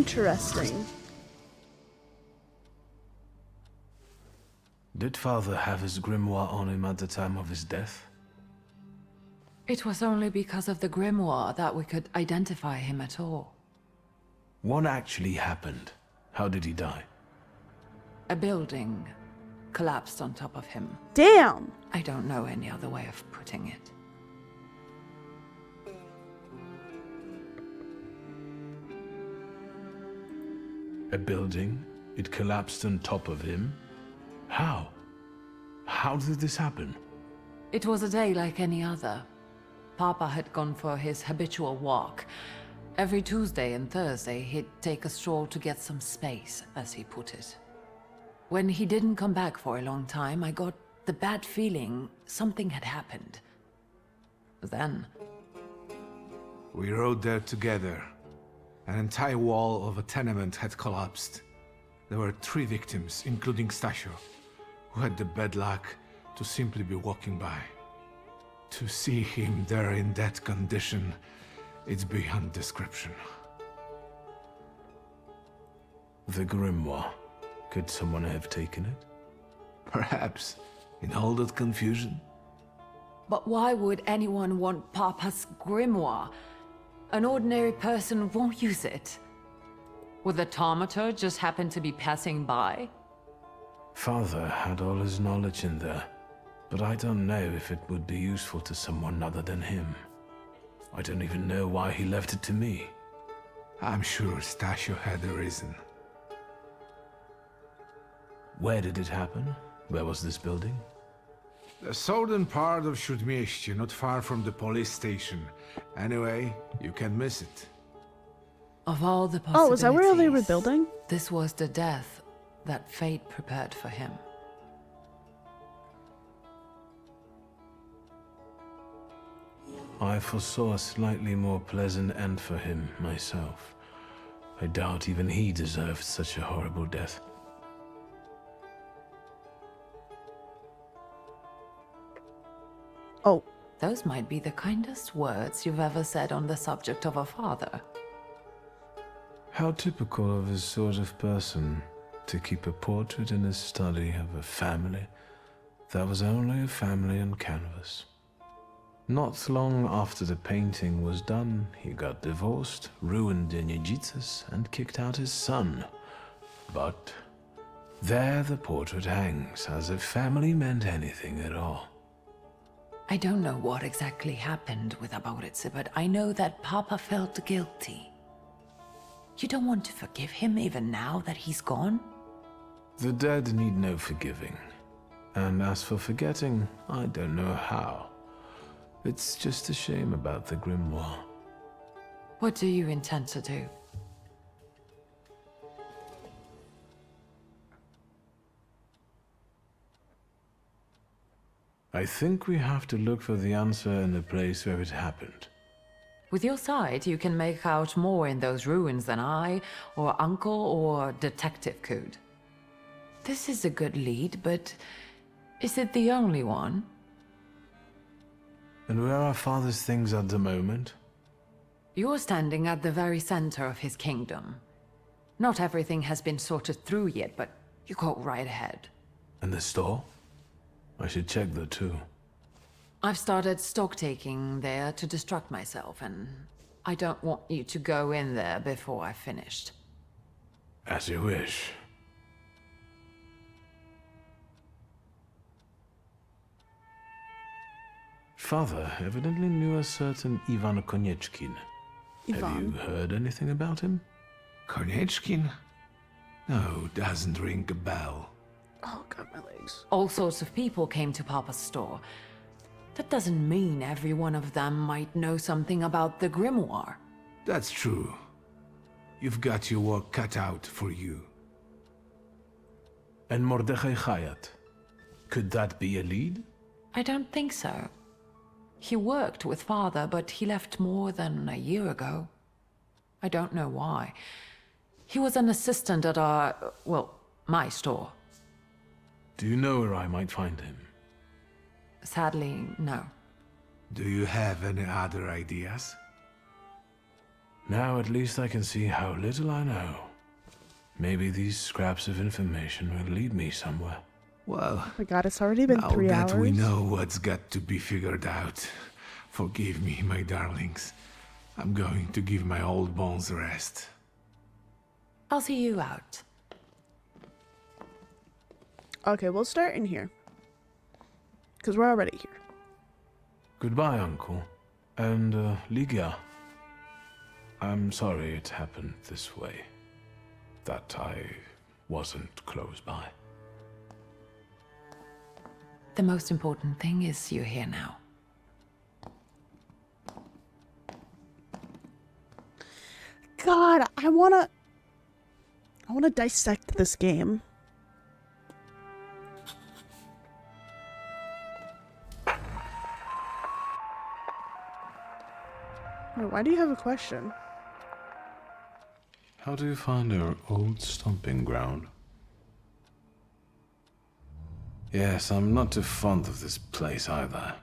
Interesting. Did Father have his grimoire on him at the time of his death? It was only because of the grimoire that we could identify him at all. What actually happened? How did he die? A building collapsed on top of him. Damn! I don't know any other way of putting it. A building? It collapsed on top of him? How? How did this happen? It was a day like any other. Papa had gone for his habitual walk. Every Tuesday and Thursday, he'd take a stroll to get some space, as he put it. When he didn't come back for a long time, I got the bad feeling something had happened. Then... We rode there together. An entire wall of a tenement had collapsed. There were 3 victims, including Stasio, who had the bad luck to simply be walking by. To see him there in that condition, it's beyond description. The grimoire. Could someone have taken it? Perhaps, in all that confusion. But why would anyone want Papa's grimoire? An ordinary person won't use it. Would the Thaumaturge just happen to be passing by? Father had all his knowledge in there, but I don't know if it would be useful to someone other than him. I don't even know why he left it to me. I'm sure Stasio had a reason. Where did it happen? Where was this building? The southern part of Śródmieście, not far from the police station. Anyway, you can't miss it. Of all the possibilities... Oh, is that where they were building? This was the death that fate prepared for him. I foresaw a slightly more pleasant end for him, myself. I doubt even he deserved such a horrible death. Oh. Those might be the kindest words you've ever said on the subject of a father. How typical of his sort of person, to keep a portrait in his study of a family that was only a family on canvas. Not long after the painting was done, he got divorced, ruined the Niedzicas, and kicked out his son. But there the portrait hangs, as if family meant anything at all. I don't know what exactly happened with Abourice, but I know that Papa felt guilty. You don't want to forgive him even now that he's gone? The dead need no forgiving. And as for forgetting, I don't know how. It's just a shame about the grimoire. What do you intend to do? I think we have to look for the answer in the place where it happened. With your sight, you can make out more in those ruins than I, or Uncle, or Detective could. This is a good lead, but is it the only one? And where are Father's things at the moment? You're standing at the very center of his kingdom. Not everything has been sorted through yet, but you go right ahead. And the store? I should check that too. I've started stock-taking there to distract myself, and I don't want you to go in there before I've finished. As you wish. Father evidently knew a certain Ivan Konieczkin. Have you heard anything about him? Konieczkin? No, doesn't ring a bell. Oh, God, my legs. All sorts of people came to Papa's store. That doesn't mean every one of them might know something about the grimoire. That's true. You've got your work cut out for you. And Mordechai Chayat. Could that be a lead? I don't think so. He worked with Father, but he left more than a year ago. I don't know why. He was an assistant at my store. Do you know where I might find him? Sadly, no. Do you have any other ideas? Now at least I can see how little I know. Maybe these scraps of information will lead me somewhere. Well, Oh my god, it's already been now 3 that hours. we know what's got to be figured out, forgive me, my darlings. I'm going to give my old bones a rest. I'll see you out. Okay, we'll start in here. Because we're already here. Goodbye, Uncle. And, Ligia. I'm sorry it happened this way. That I wasn't close by. The most important thing is you're here now. God, I wanna dissect this game. Wait, why do you have a question? How do you find our old stomping ground? Yes, I'm not too fond of this place either.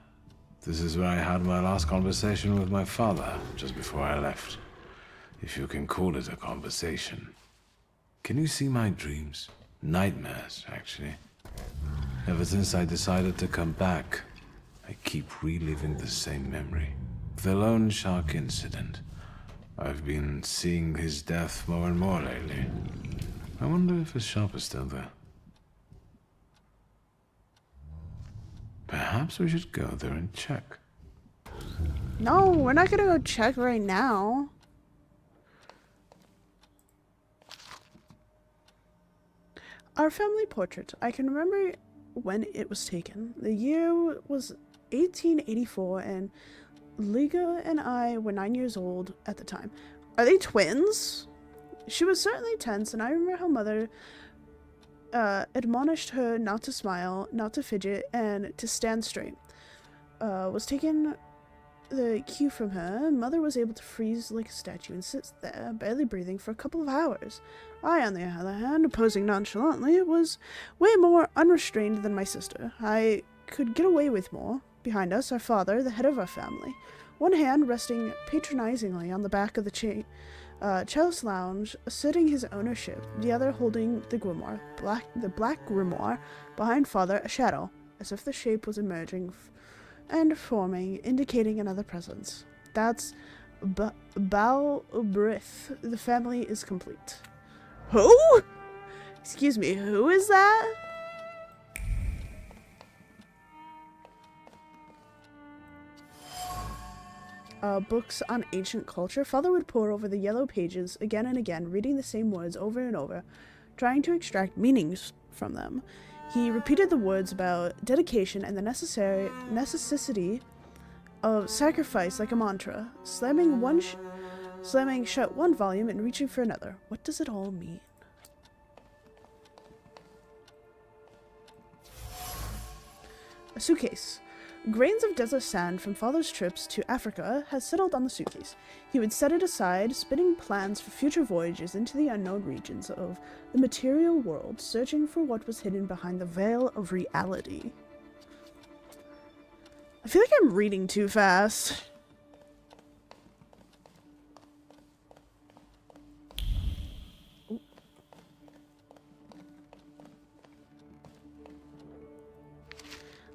This is where I had my last conversation with my father, just before I left. If you can call it a conversation. Can you see my dreams? Nightmares, actually. Ever since I decided to come back, I keep reliving the same memory. The lone shark incident. I've been seeing his death more and more lately. I wonder if his shop is still there. Perhaps we should go there and check. No, we're not gonna go check right now. Our family portrait. I can remember when it was taken. The year was 1884 and Liga and I were 9 years old at the time. Are they twins? She was certainly tense, and I remember how Mother admonished her not to smile, not to fidget, and to stand straight. Was taken the cue from her. Mother was able to freeze like a statue and sit there, barely breathing, for a couple of hours. I, on the other hand, posing nonchalantly, was way more unrestrained than my sister. I could get away with more. Behind us, our father, the head of our family, one hand resting patronizingly on the back of the chalice lounge, asserting his ownership, the other holding the grimoire, the black grimoire, behind father, a shadow, as if the shape was emerging and forming, indicating another presence. That's Balbrith. The family is complete. Who? Excuse me, who is that? Books on ancient culture. Father would pore over the yellow pages again and again, reading the same words over and over, trying to extract meanings from them. He repeated the words about dedication and the necessity of sacrifice like a mantra, slamming shut one volume and reaching for another. What does it all mean? A suitcase. Grains of desert sand from father's trips to Africa has settled on the suitcase. He would set it aside, spinning plans for future voyages into the unknown regions of the material world, searching for what was hidden behind the veil of reality. I feel like I'm reading too fast.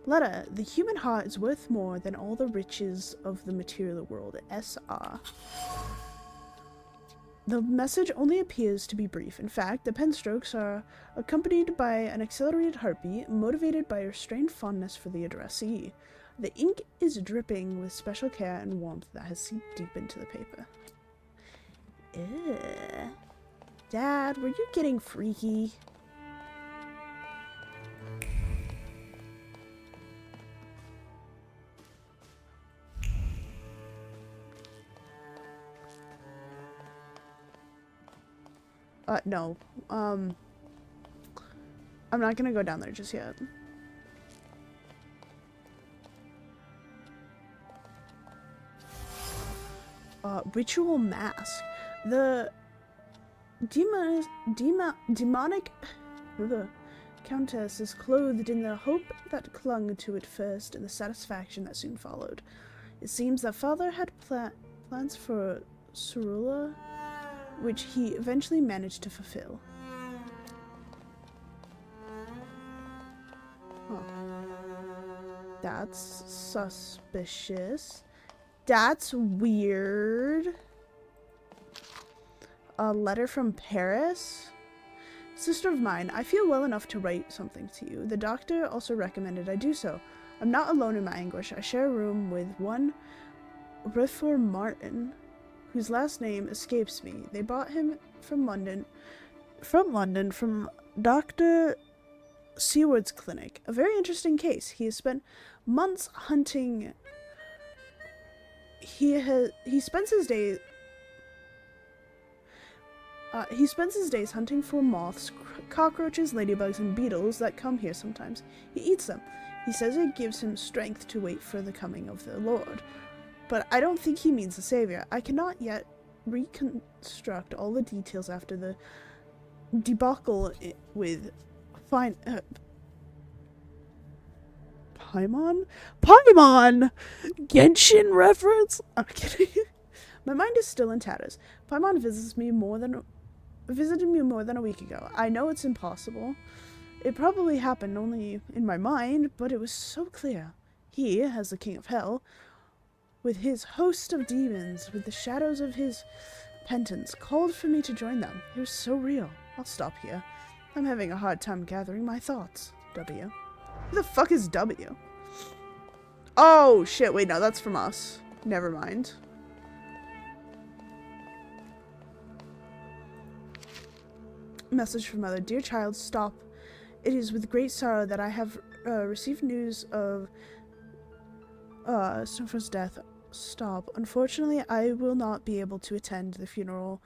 Letter, the human heart is worth more than all the riches of the material world. S.R. The message only appears to be brief. In fact, the pen strokes are accompanied by an accelerated heartbeat, motivated by a restrained fondness for the addressee. The ink is dripping with special care and warmth that has seeped deep into the paper. Ugh. Dad, were you getting freaky? No. I'm not gonna go down there just yet. Ritual mask. The demonic countess is clothed in the hope that clung to it first and the satisfaction that soon followed. It seems that father had plans for Cerula, which he eventually managed to fulfill. Huh. That's suspicious. That's weird. A letter from Paris? Sister of mine, I feel well enough to write something to you. The doctor also recommended I do so. I'm not alone in my anguish. I share a room with one Wikor Martin, whose last name escapes me. They brought him from London, from Dr. Seward's clinic. A very interesting case. He has spent months hunting. He spends his days hunting for moths, cockroaches, ladybugs, and beetles that come here sometimes. He eats them. He says it gives him strength to wait for the coming of the Lord. But I don't think he means the Savior. I cannot yet reconstruct all the details after the debacle with Paimon? Paimon! Genshin reference? I'm kidding. My mind is still in tatters. Paimon visited me more than a week ago. I know it's impossible. It probably happened only in my mind, but it was so clear. He, as the King of Hell, with his host of demons, with the shadows of his penance, called for me to join them. It was so real. I'll stop here. I'm having a hard time gathering my thoughts. W. Who the fuck is W? Oh, shit. Wait, no, that's from us. Never mind. Message from Mother. Dear child, stop. It is with great sorrow that I have received news of Snowfro's death. Stop. Unfortunately, I will not be able to attend the funeral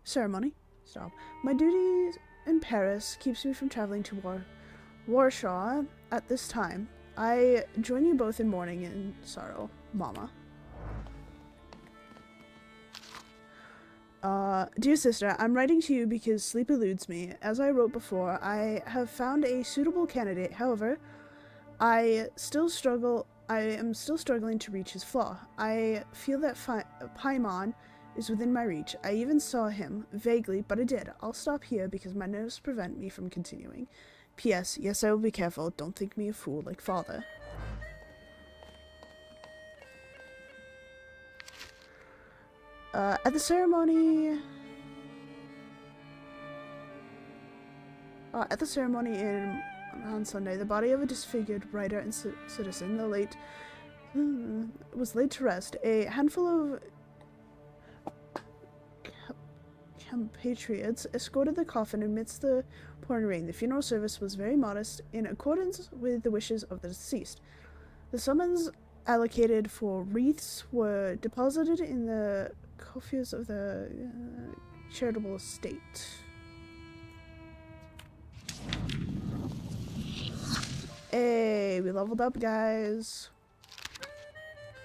ceremony. Stop. My duties in Paris keeps me from traveling to Warsaw at this time. I join you both in mourning and sorrow, Mama. Dear sister, I'm writing to you because sleep eludes me. As I wrote before, I have found a suitable candidate. However, I am still struggling to reach his flaw. I feel that Paimon is within my reach. I even saw him, vaguely, but I did. I'll stop here because my nerves prevent me from continuing. P.S. Yes, I will be careful. Don't think me a fool like father. At the ceremony on Sunday, the body of a disfigured writer and citizen, was laid to rest. A handful of compatriots escorted the coffin amidst the pouring rain. The funeral service was very modest, in accordance with the wishes of the deceased. The summons allocated for wreaths were deposited in the coffers of the charitable estate. Hey, we leveled up, guys.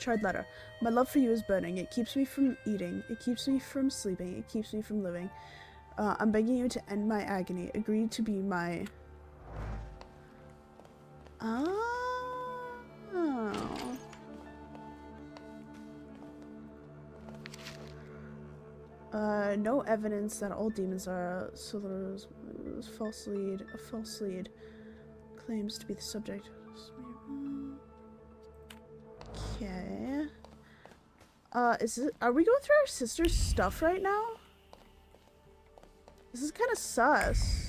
Tried letter. My love for you is burning. It keeps me from eating. It keeps me from sleeping. It keeps me from living. I'm begging you to end my agony. Agree to be my... Oh. No evidence that all demons are Solar's false lead. A false lead claims to be the subject. Okay. Are we going through our sister's stuff right now? This is kind of sus.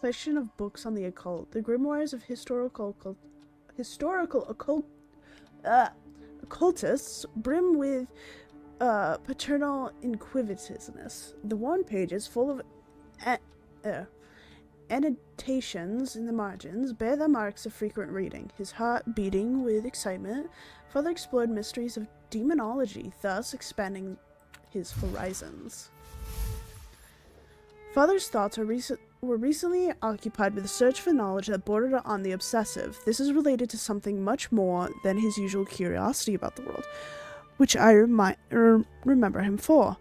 Collection of books on the occult. The grimoires of occultists brim with paternal inquisitiveness. The worn pages, full of annotations in the margins, bear the marks of frequent reading. His heart beating with excitement, Father explored mysteries of demonology, thus expanding his horizons. Father's thoughts were recently occupied with a search for knowledge that bordered on the obsessive. This is related to something much more than his usual curiosity about the world, which I remember him for.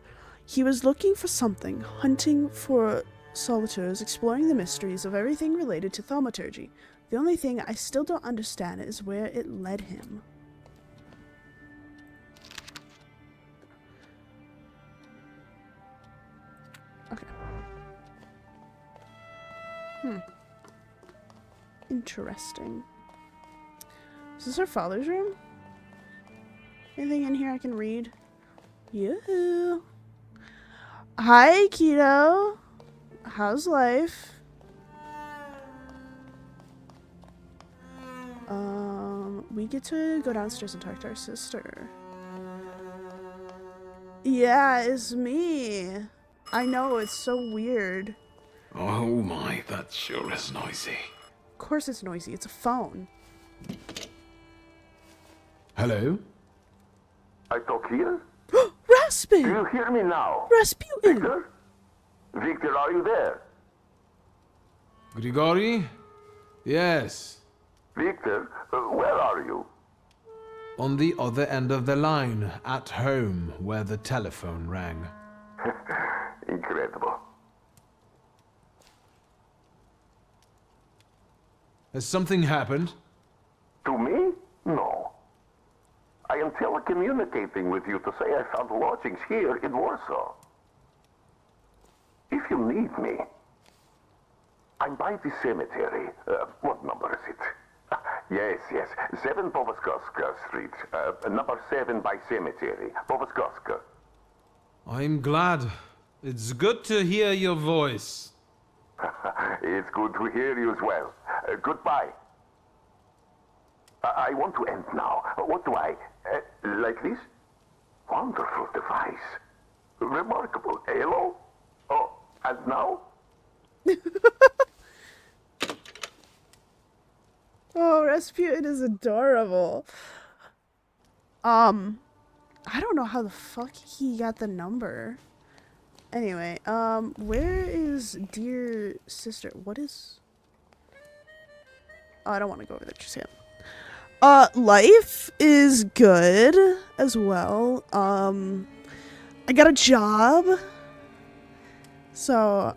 He was looking for something, hunting for solitaires, exploring the mysteries of everything related to thaumaturgy. The only thing I still don't understand is where it led him. Okay. Interesting. Is this our father's room? Anything in here I can read? Yeah. Hi, Keto. How's life? We get to go downstairs and talk to our sister. Yeah, it's me. I know, it's so weird. Oh my, that sure is noisy. Of course it's noisy. It's a phone. Hello? I talk here? Raspin! Do you hear me now? Rasputin! Victor? Victor, are you there? Grigori? Yes. Victor, where are you? On the other end of the line, at home, where the telephone rang. Incredible. Has something happened? To me? No. I am telecommunicating with you to say I found lodgings here in Warsaw. If you need me, I'm by the cemetery. What number is it? Yes, 7 Powaskowska Street. Number 7 by cemetery. Powaskowska. I'm glad. It's good to hear your voice. It's good to hear you as well. Goodbye. I want to end now. What do I... like this? Wonderful device. Remarkable. Hello? Oh, and now? Oh, Rasputin is adorable. I don't know how the fuck he got the number. Anyway, where is dear sister? What is... Oh, I don't want to go over there just yet. Life is good as well. I got a job. So,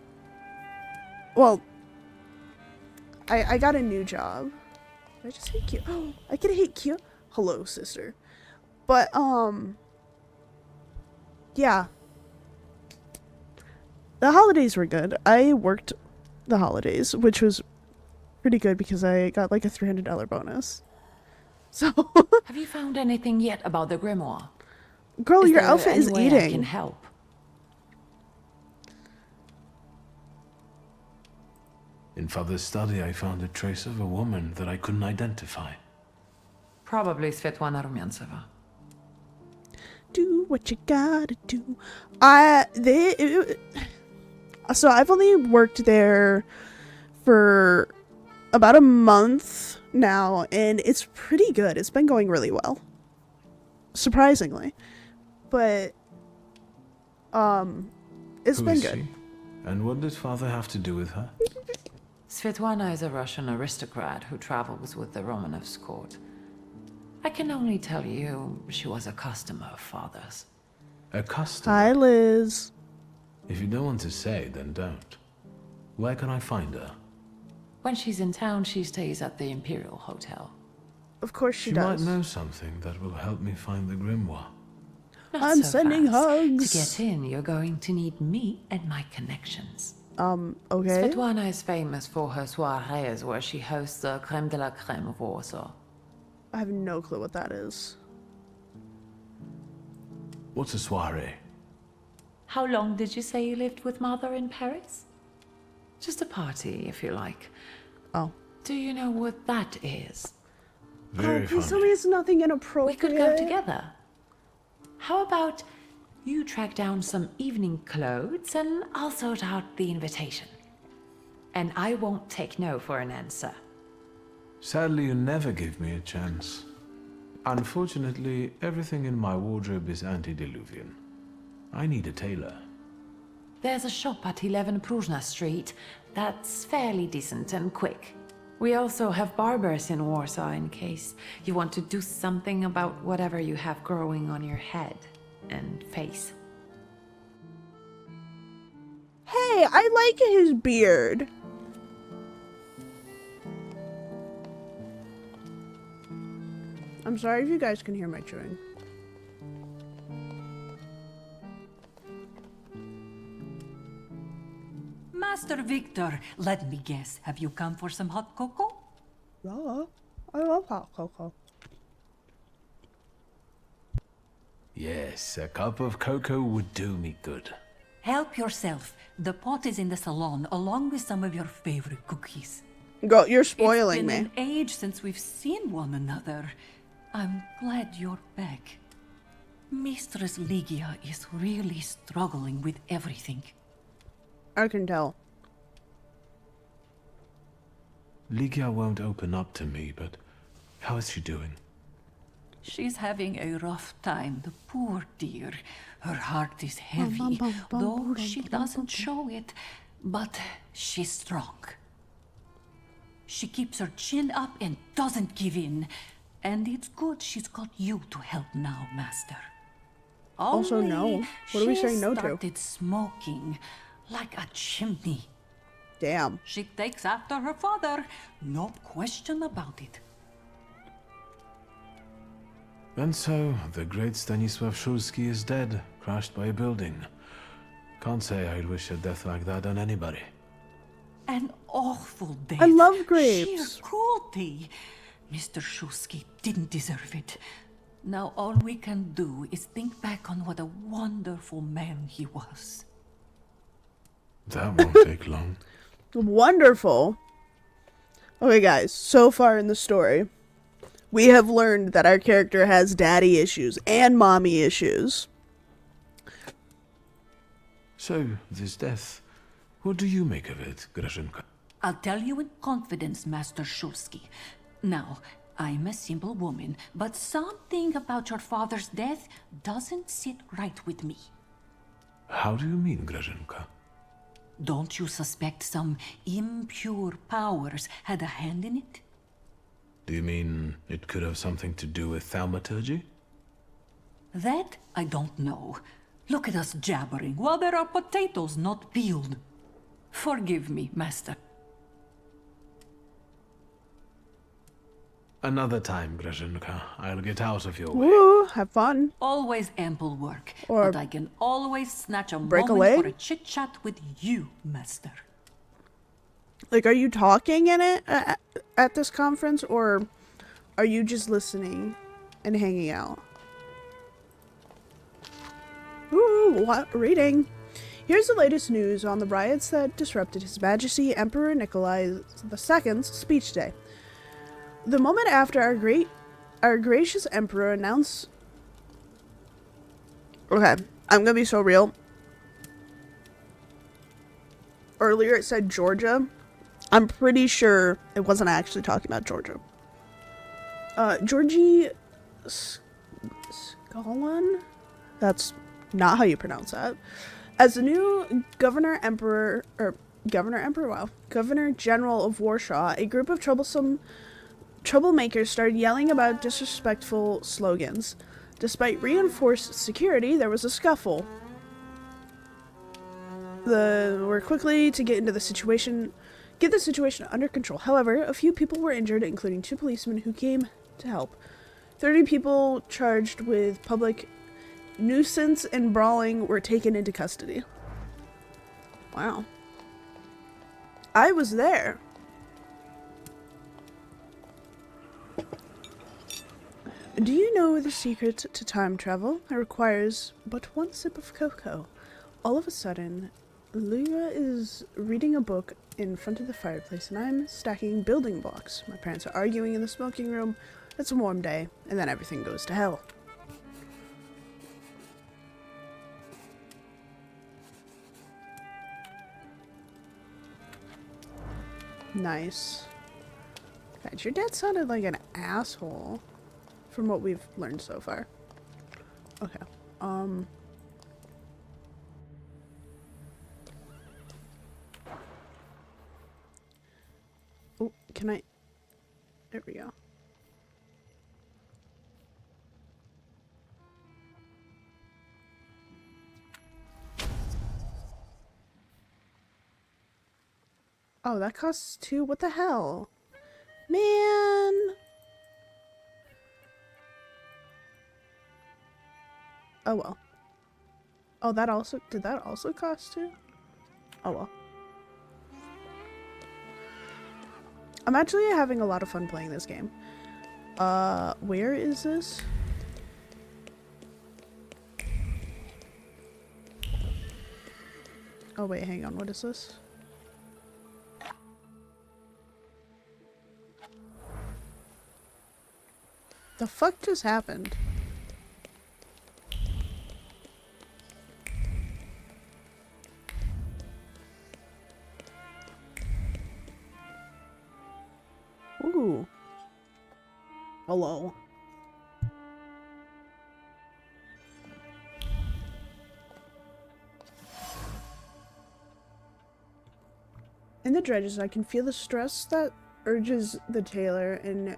well, I got a new job. Did I just hate Q? Oh, I can hate Q. Hello, sister. But, yeah. The holidays were good. I worked the holidays, which was pretty good because I got like a $300 bonus. So. Have you found anything yet about the grimoire? Girl, your there outfit is any way I can eating. help? In Father's study, I found a trace of a woman that I couldn't identify. Probably Svetlana Rumyantseva. Do what you gotta do. So I've only worked there for about a month now, and it's pretty good. It's been going really well. Surprisingly. But, it's Who been is good. she? And what did Father have to do with her? Svetlana is a Russian aristocrat who travels with the Romanovs' court. I can only tell you she was a customer of Father's. A customer? Hi, Liz. If you don't want to say, then don't. Where can I find her? When she's in town, she stays at the Imperial Hotel. Of course she She does. might know something that will help me find the grimoire. Not I'm so sending fast. hugs. To get in, you're going to need me and my connections. Okay. Svetlana is famous for her soirees where she hosts the creme de la creme of Warsaw. I have no clue what that is. What's a soiree? How long did you say you lived with Mother in Paris? Just a party, if you like. Oh. Do you know what that is? Very Please tell funny. me it's nothing We inappropriate. could go together. How about you track down some evening clothes and I'll sort out the invitation. And I won't take no for an answer. Sadly, you never give me a chance. Unfortunately, everything in my wardrobe is antediluvian. I need a tailor. There's a shop at 11 Pruzhna Street that's fairly decent and quick. We also have barbers in Warsaw in case you want to do something about whatever you have growing on your head and face. Hey, I like his beard. I'm sorry if you guys can hear my chewing. Master Victor, let me guess. Have you come for some hot cocoa? Yeah, I love hot cocoa. Yes, a cup of cocoa would do me good. Help yourself. The pot is in the salon, along with some of your favorite cookies. Girl, you're spoiling It's been me. an age since we've seen one another. I'm glad you're back. Mistress Ligia is really struggling with everything. I can tell. Ligia won't open up to me, but how is she doing? She's having a rough time, the poor dear. Her heart is heavy, though she doesn't show it. But she's strong. She keeps her chin up and doesn't give in. And it's good she's got you to help now, Master. Also, no. What are we saying no to? She started smoking like a chimney. Damn. She takes after her father, no question about it. And so, the great Stanisław Szulski is dead, crushed by a building. Can't say I'd wish a death like that on anybody. An awful death. I love Sheer grapes. cruelty. Mr. Szulski didn't deserve it. Now all we can do is think back on what a wonderful man he was. That won't take long. Wonderful. Okay, guys, so far in the story, we have learned that our character has daddy issues and mommy issues. So, this death, what do you make of it, Grażynka? I'll tell you in confidence, Master Szulski. Now, I'm a simple woman, but something about your father's death doesn't sit right with me. How do you mean, Grażynka? Don't you suspect some impure powers had a hand in it? Do you mean it could have something to do with Thaumaturge? That I don't know. Look at us jabbering while there are potatoes not peeled. Forgive me, Master. Another time, Grażynka. I'll get out of your way. Woo, have fun. Always ample work, Or but I can always snatch a break a moment leg? for a chit-chat with you, Master. Like, are you talking in it at this conference, or are you just listening and hanging out? Ooh, what reading? Here's the latest news on the riots that disrupted His Majesty Emperor Nikolai II's speech day. The moment after our gracious emperor announced... Okay, I'm gonna be so real. Earlier it said Georgia. I'm pretty sure it wasn't actually talking about Georgia. Georgie Scalan? That's not how you pronounce that. As the new Governor General of Warsaw, a group of troublemakers started yelling about disrespectful slogans. Despite reinforced security, there was a scuffle. Were quickly to get the situation under control. However, a few people were injured, including 2 policemen who came to help. 30 people charged with public nuisance and brawling were taken into custody. Wow. I was there. Do you know the secret to time travel? It requires but 1 sip of cocoa. All of a sudden, Lua is reading a book in front of the fireplace, and I'm stacking building blocks. My parents are arguing in the smoking room. It's a warm day, and then everything goes to hell. Nice. God, your dad sounded like an asshole from what we've learned so far. Okay. Oh, can I? There we go. Oh, that costs 2? What the hell? Man! Oh well. Oh, that also... Did that also cost 2? Oh well. I'm actually having a lot of fun playing this game. Where is this? Oh wait, hang on, what is this? The fuck just happened? Ooh. Hello. In the dredges, I can feel the stress that urges the tailor and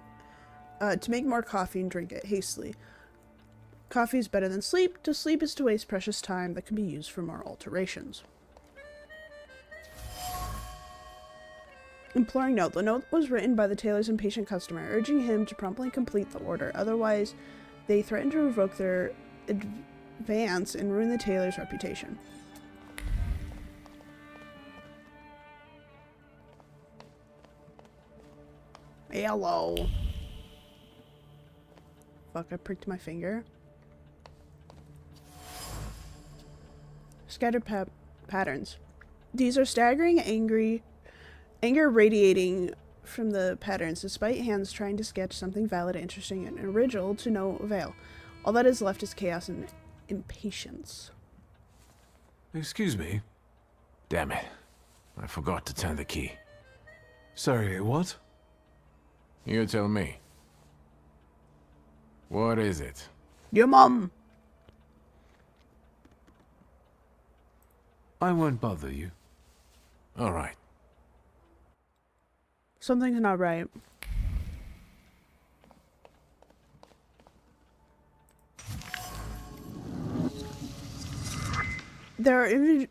to make more coffee and drink it hastily. Coffee is better than sleep. To sleep is to waste precious time that can be used for more alterations. Imploring note. The note was written by the tailor's impatient customer, urging him to promptly complete the order. Otherwise, they threatened to revoke their advance and ruin the tailor's reputation. Hello. Fuck, I pricked my finger. Scattered patterns. These are staggering, anger radiating from the patterns, despite hands trying to sketch something valid, interesting, and original to no avail. All that is left is chaos and impatience. Excuse me. Damn it. I forgot to turn the key. Sorry, what? You tell me. What is it? Your mom! I won't bother you. All right. Something's not right. There are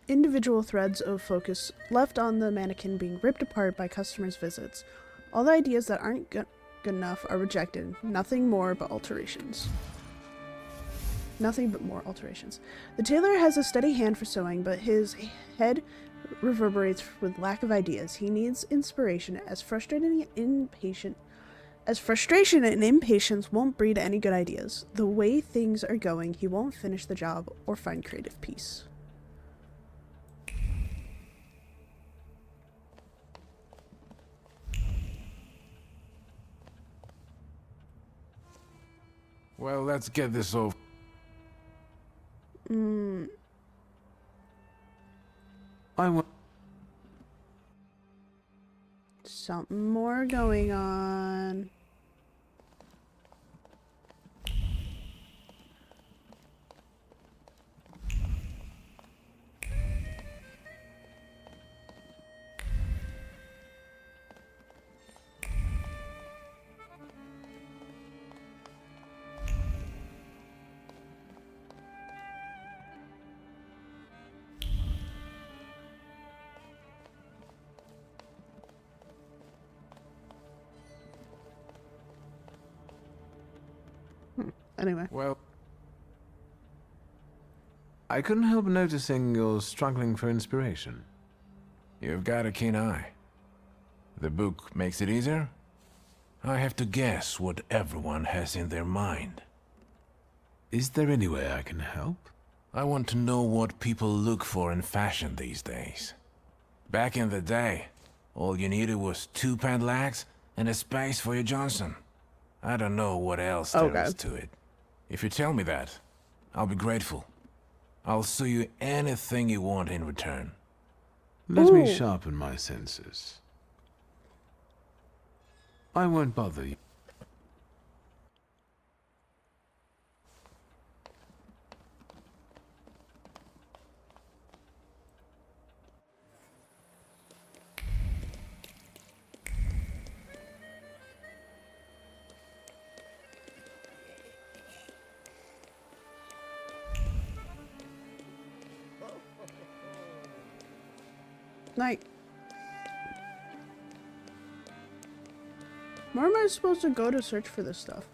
individual threads of focus left on the mannequin being ripped apart by customers' visits. All the ideas that aren't good enough are rejected. Nothing more but alterations. Nothing but more alterations. The tailor has a steady hand for sewing, but his head reverberates with lack of ideas. He needs inspiration, as frustration and impatience won't breed any good ideas. The way things are going, he won't finish the job or find creative peace. Well, let's get this over. I won't. Something more going on. Anyway. Well, I couldn't help noticing you're struggling for inspiration. you've got a keen eye. The book makes it easier? I have to guess what everyone has in their mind. Is there any way I can help? I want to know what people look for in fashion these days. Back in the day, all you needed was 2 padlocks and a space for your Johnson. I don't know what else there is to it. If you tell me that, I'll be grateful. I'll sew you anything you want in return. Let me sharpen my senses. I won't bother you. Like, where am I supposed to go to search for this stuff?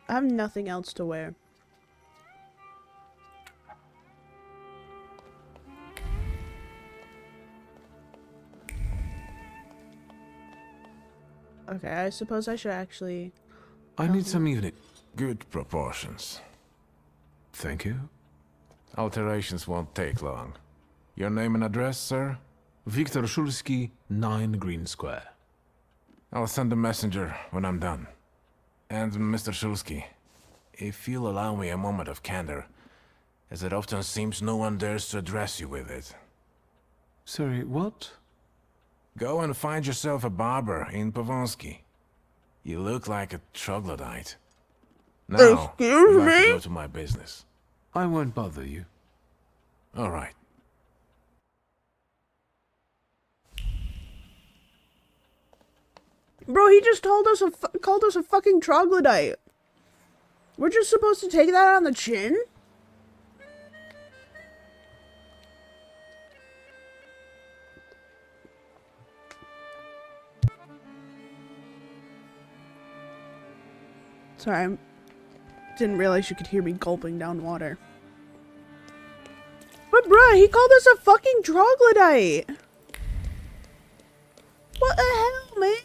I have nothing else to wear. Okay, I suppose I should actually... I need some evening. Good proportions. Thank you. Alterations won't take long. Your name and address, sir? Wiktor Szulski, 9 Green Square. I'll send a messenger when I'm done. And Mr. Szulski, if you'll allow me a moment of candor, as it often seems no one dares to address you with it. Sorry, what? Go and find yourself a barber in Pavonsky. You look like a troglodyte. Now, Excuse I'd like to me? go to my business. I won't bother you. All right. Bro, he just told us called us a fucking troglodyte. We're just supposed to take that on the chin? Sorry, I didn't realize you could hear me gulping down water. But bruh, he called us a fucking troglodyte! What the hell, man?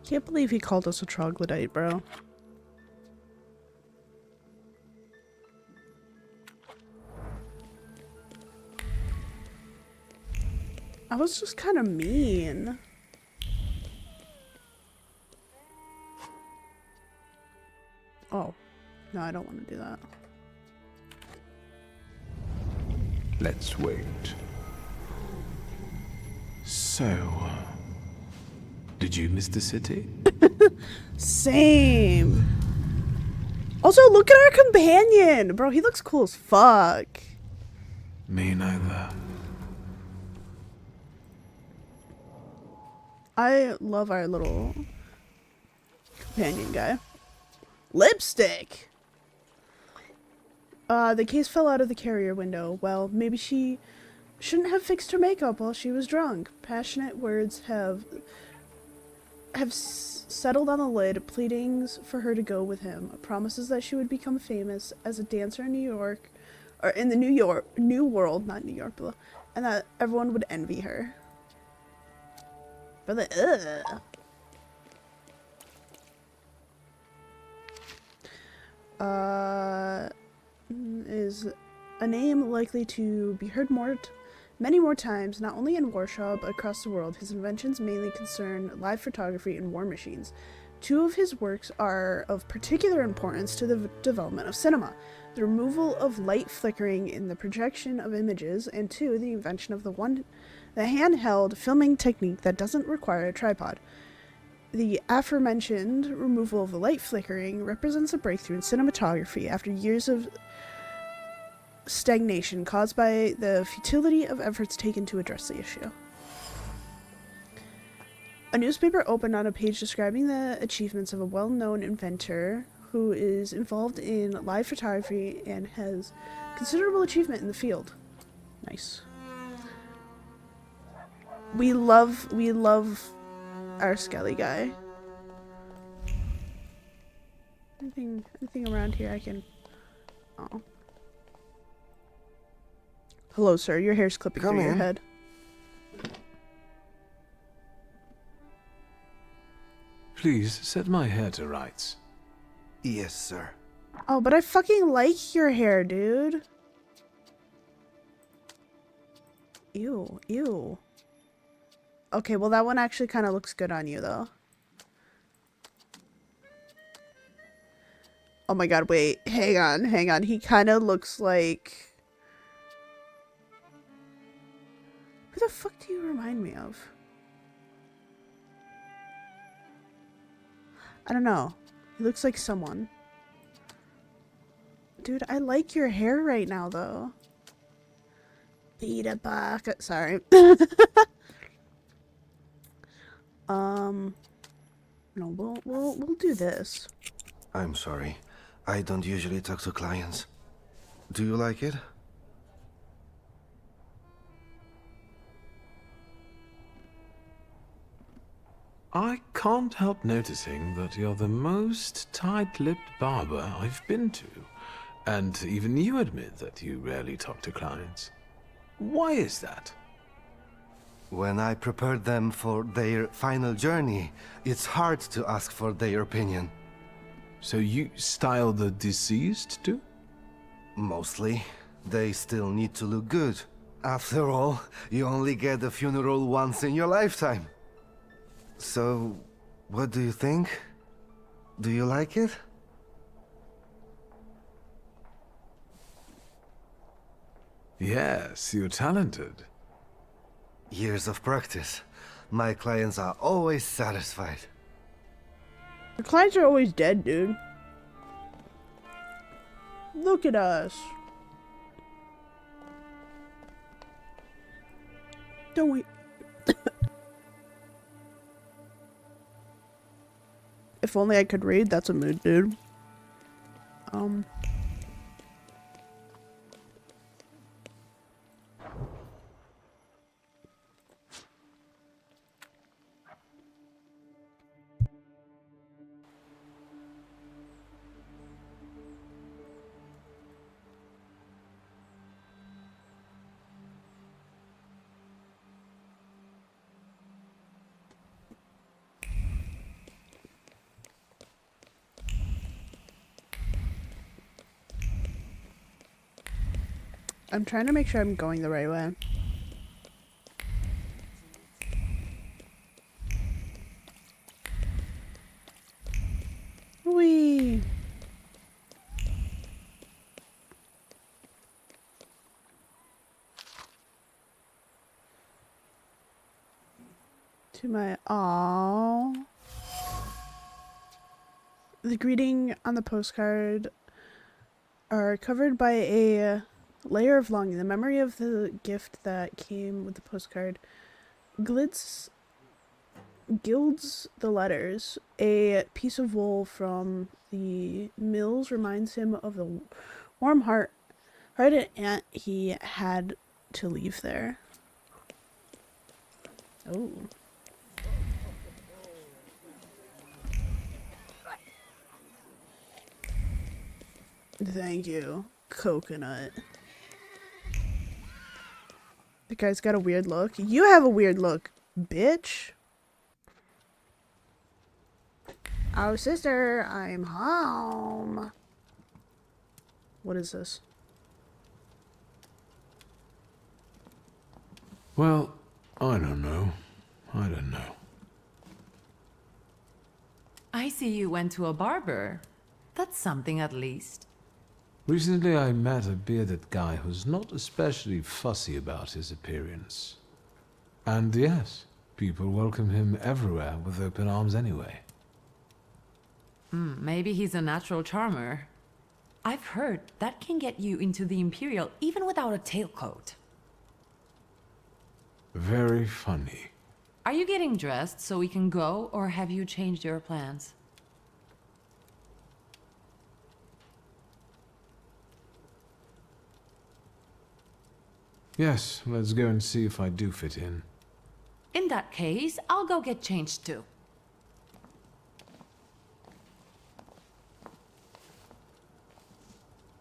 Can't believe he called us a troglodyte, bro. I was just kind of mean. Oh. No, I don't want to do that. Let's wait. So, did you miss the city? Same. Also, look at our companion! Bro, he looks cool as fuck. Me neither. I love our little companion guy. Lipstick! The case fell out of the carrier window. Well, maybe she shouldn't have fixed her makeup while she was drunk. Passionate words have settled on the lid, pleadings for her to go with him, promises that she would become famous as a dancer in New York, or in the New World, not New York, below, and that everyone would envy her. But is a name likely to be heard many more times, not only in Warsaw, but across the world. His inventions mainly concern live photography and war machines. Two of his works are of particular importance to the development of cinema: the removal of light flickering in the projection of images, and two, the invention of the handheld filming technique that doesn't require a tripod. The aforementioned removal of the light flickering represents a breakthrough in cinematography after years of stagnation caused by the futility of efforts taken to address the issue. A newspaper opened on a page describing the achievements of a well-known inventor who is involved in live photography and has considerable achievement in the field. Nice. We love our Skelly guy. Anything around here I can... Oh. Hello, sir. Your hair's clipping through your head. Please set my hair to rights. Yes, sir. Oh, but I fucking like your hair, dude. Ew, ew. Okay, well that one actually kind of looks good on you, though. Oh my god, wait. Hang on. He kind of looks like... Who the fuck do you remind me of? I don't know. He looks like someone. Dude, I like your hair right now, though. Peter Parker. Sorry. No, we'll do this. I'm sorry. I don't usually talk to clients. Do you like it? I can't help noticing that you're the most tight-lipped barber I've been to. And even you admit that you rarely talk to clients. Why is that? When I prepared them for their final journey, it's hard to ask for their opinion. So you style the deceased too? Mostly. They still need to look good. After all, you only get a funeral once in your lifetime. So, what do you think? Do you like it? Yes, you're talented. Years of practice. My clients are always satisfied. Your clients are always dead, dude. Look at us. Don't we... If only I could read, that's a mood, dude. I'm trying to make sure I'm going the right way. Whee! To my... Aww. The greeting on the postcard are covered by a layer of longing. The memory of the gift that came with the postcard gilds the letters. A piece of wool from the mills reminds him of the warm hearted aunt he had to leave there. Oh. Thank you, coconut. The guy's got a weird look. You have a weird look, bitch. Oh, sister, I'm home. What is this? Well, I don't know. I see you went to a barber. That's something at least. Recently I met a bearded guy who's not especially fussy about his appearance. And yes, people welcome him everywhere with open arms anyway. Maybe he's a natural charmer. I've heard that can get you into the Imperial even without a tailcoat. Very funny. Are you getting dressed so we can go, or have you changed your plans? Yes, let's go and see if I do fit in. In that case, I'll go get changed too.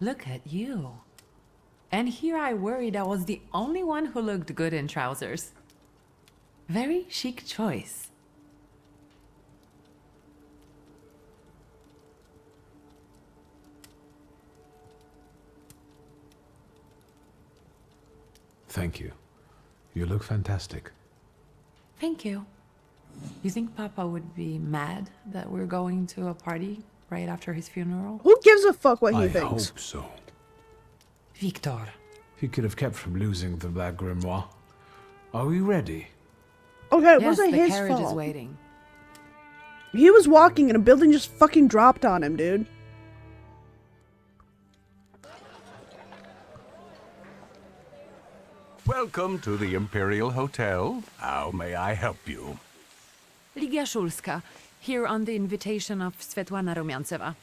Look at you. And here I worried I was the only one who looked good in trousers. Very chic choice. Thank you. You look fantastic. Thank you. You think Papa would be mad that we're going to a party right after his funeral? Who gives a fuck what he I thinks? hope so. Wiktor. He could have kept from losing the Black Grimoire. Are we ready? Okay, it Yes, wasn't the his carriage is fault. waiting. He was walking and a building just fucking dropped on him, dude. Welcome to the Imperial Hotel. How may I help you? Ligia Szulska, here on the invitation of Svetlana Rumianceva.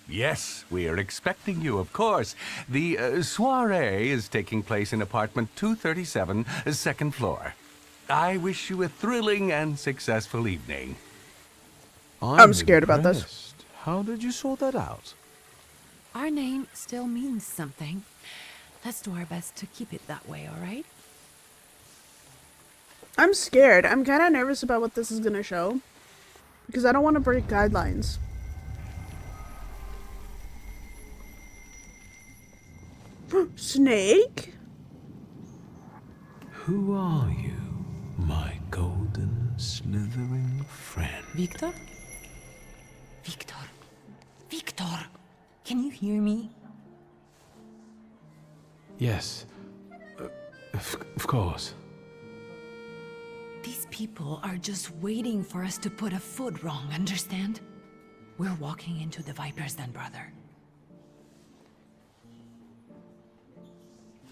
Yes, we are expecting you, of course. The soiree is taking place in apartment 237, second floor. I wish you a thrilling and successful evening. I'm scared about this. impressed. How did you sort that out? Our name still means something. Let's do our best to keep it that way, all right? I'm scared. I'm kind of nervous about what this is going to show. Because I don't want to break guidelines. Snake? Who are you, my golden slithering friend? Wikor? Wikor. Wikor! Can you hear me? Yes, of course. These people are just waiting for us to put a foot wrong, understand? We're walking into the Viper's Den, brother.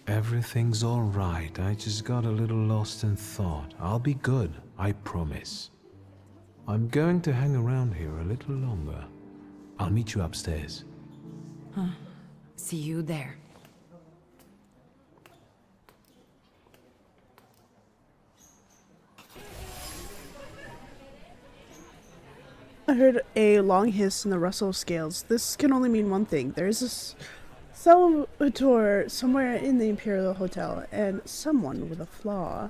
Everything's all right. I just got a little lost in thought. I'll be good, I promise. I'm going to hang around here a little longer. I'll meet you upstairs. See you there. I heard a long hiss and the rustle of scales. This can only mean one thing. There is a Thaumaturge somewhere in the Imperial Hotel, and someone with a flaw.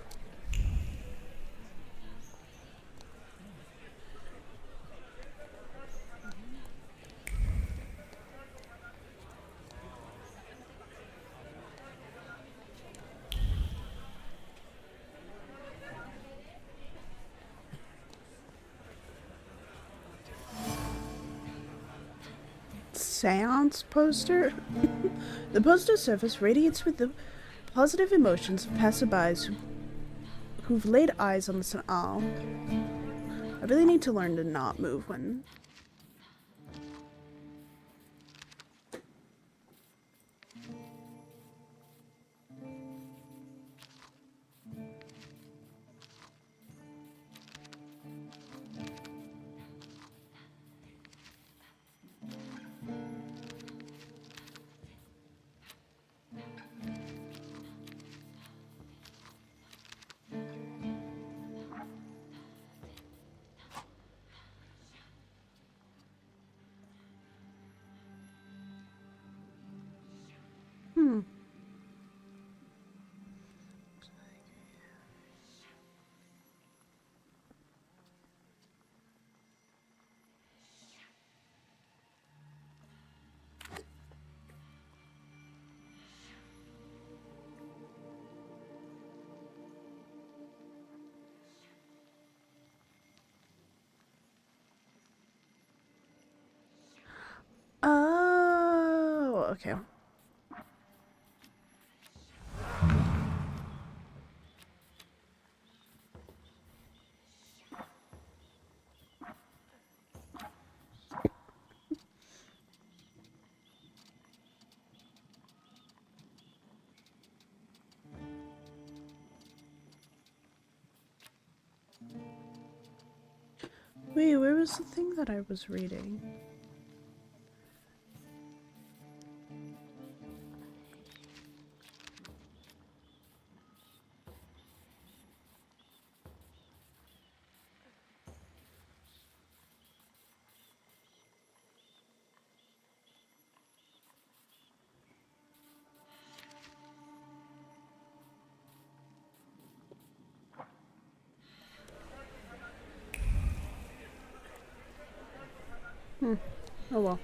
Seance poster? The poster surface radiates with the positive emotions of passerbys who've laid eyes on the sun. Oh. I really need to learn to not move when... Oh, okay. Wait, where was the thing that I was reading? Oh well.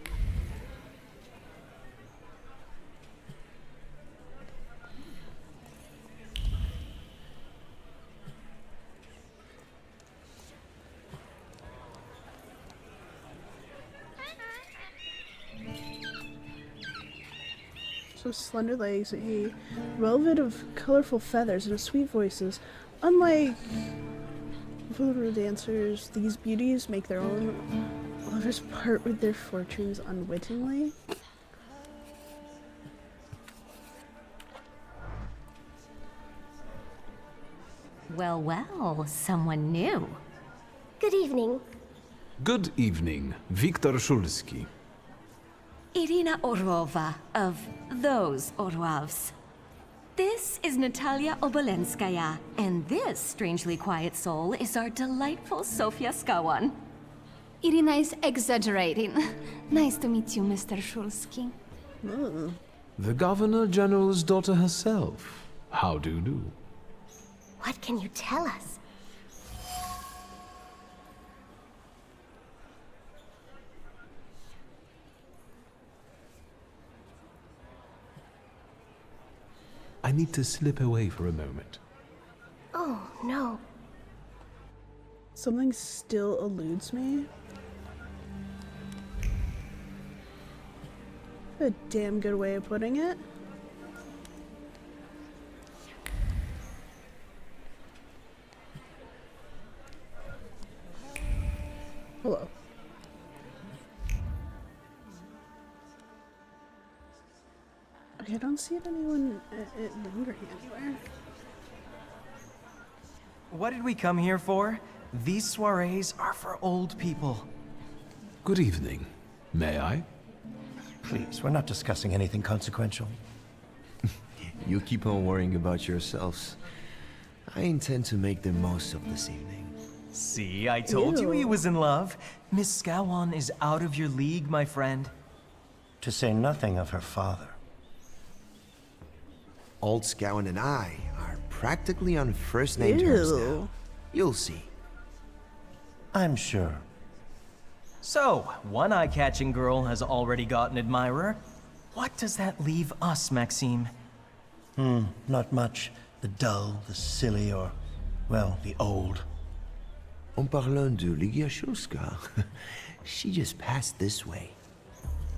So slender legs, a velvet of colorful feathers, and a sweet voices. Unlike voodoo dancers, these beauties make their own lovers part with their fortunes unwittingly. Well, well, someone new. Good evening. Good evening, Wiktor Szulski. Irina Orlova of those Orlovs. This is Natalia Obolenskaya, and this strangely quiet soul is our delightful Sofia Skawan. Irina is exaggerating. Nice to meet you, Mr. Szulski. The Governor General's daughter herself. How do you do? What can you tell us? I need to slip away for a moment. Oh, no. Something still eludes me. A damn good way of putting it. Hello. Okay, I don't see anyone lingering anywhere. What did we come here for? These soirees are for old people. Good evening. May I? Please, we're not discussing anything consequential. You keep on worrying about yourselves. I intend to make the most of this evening. See, I told you he was in love. Miss Skawan is out of your league, my friend. To say nothing of her father. Old Scowen and I are practically on first name terms now. You'll see. I'm sure. So, one eye-catching girl has already got an admirer. What does that leave us, Maxime? Not much. The dull, the silly, or, well, the old. En parlant de Ligia Shulska, she just passed this way.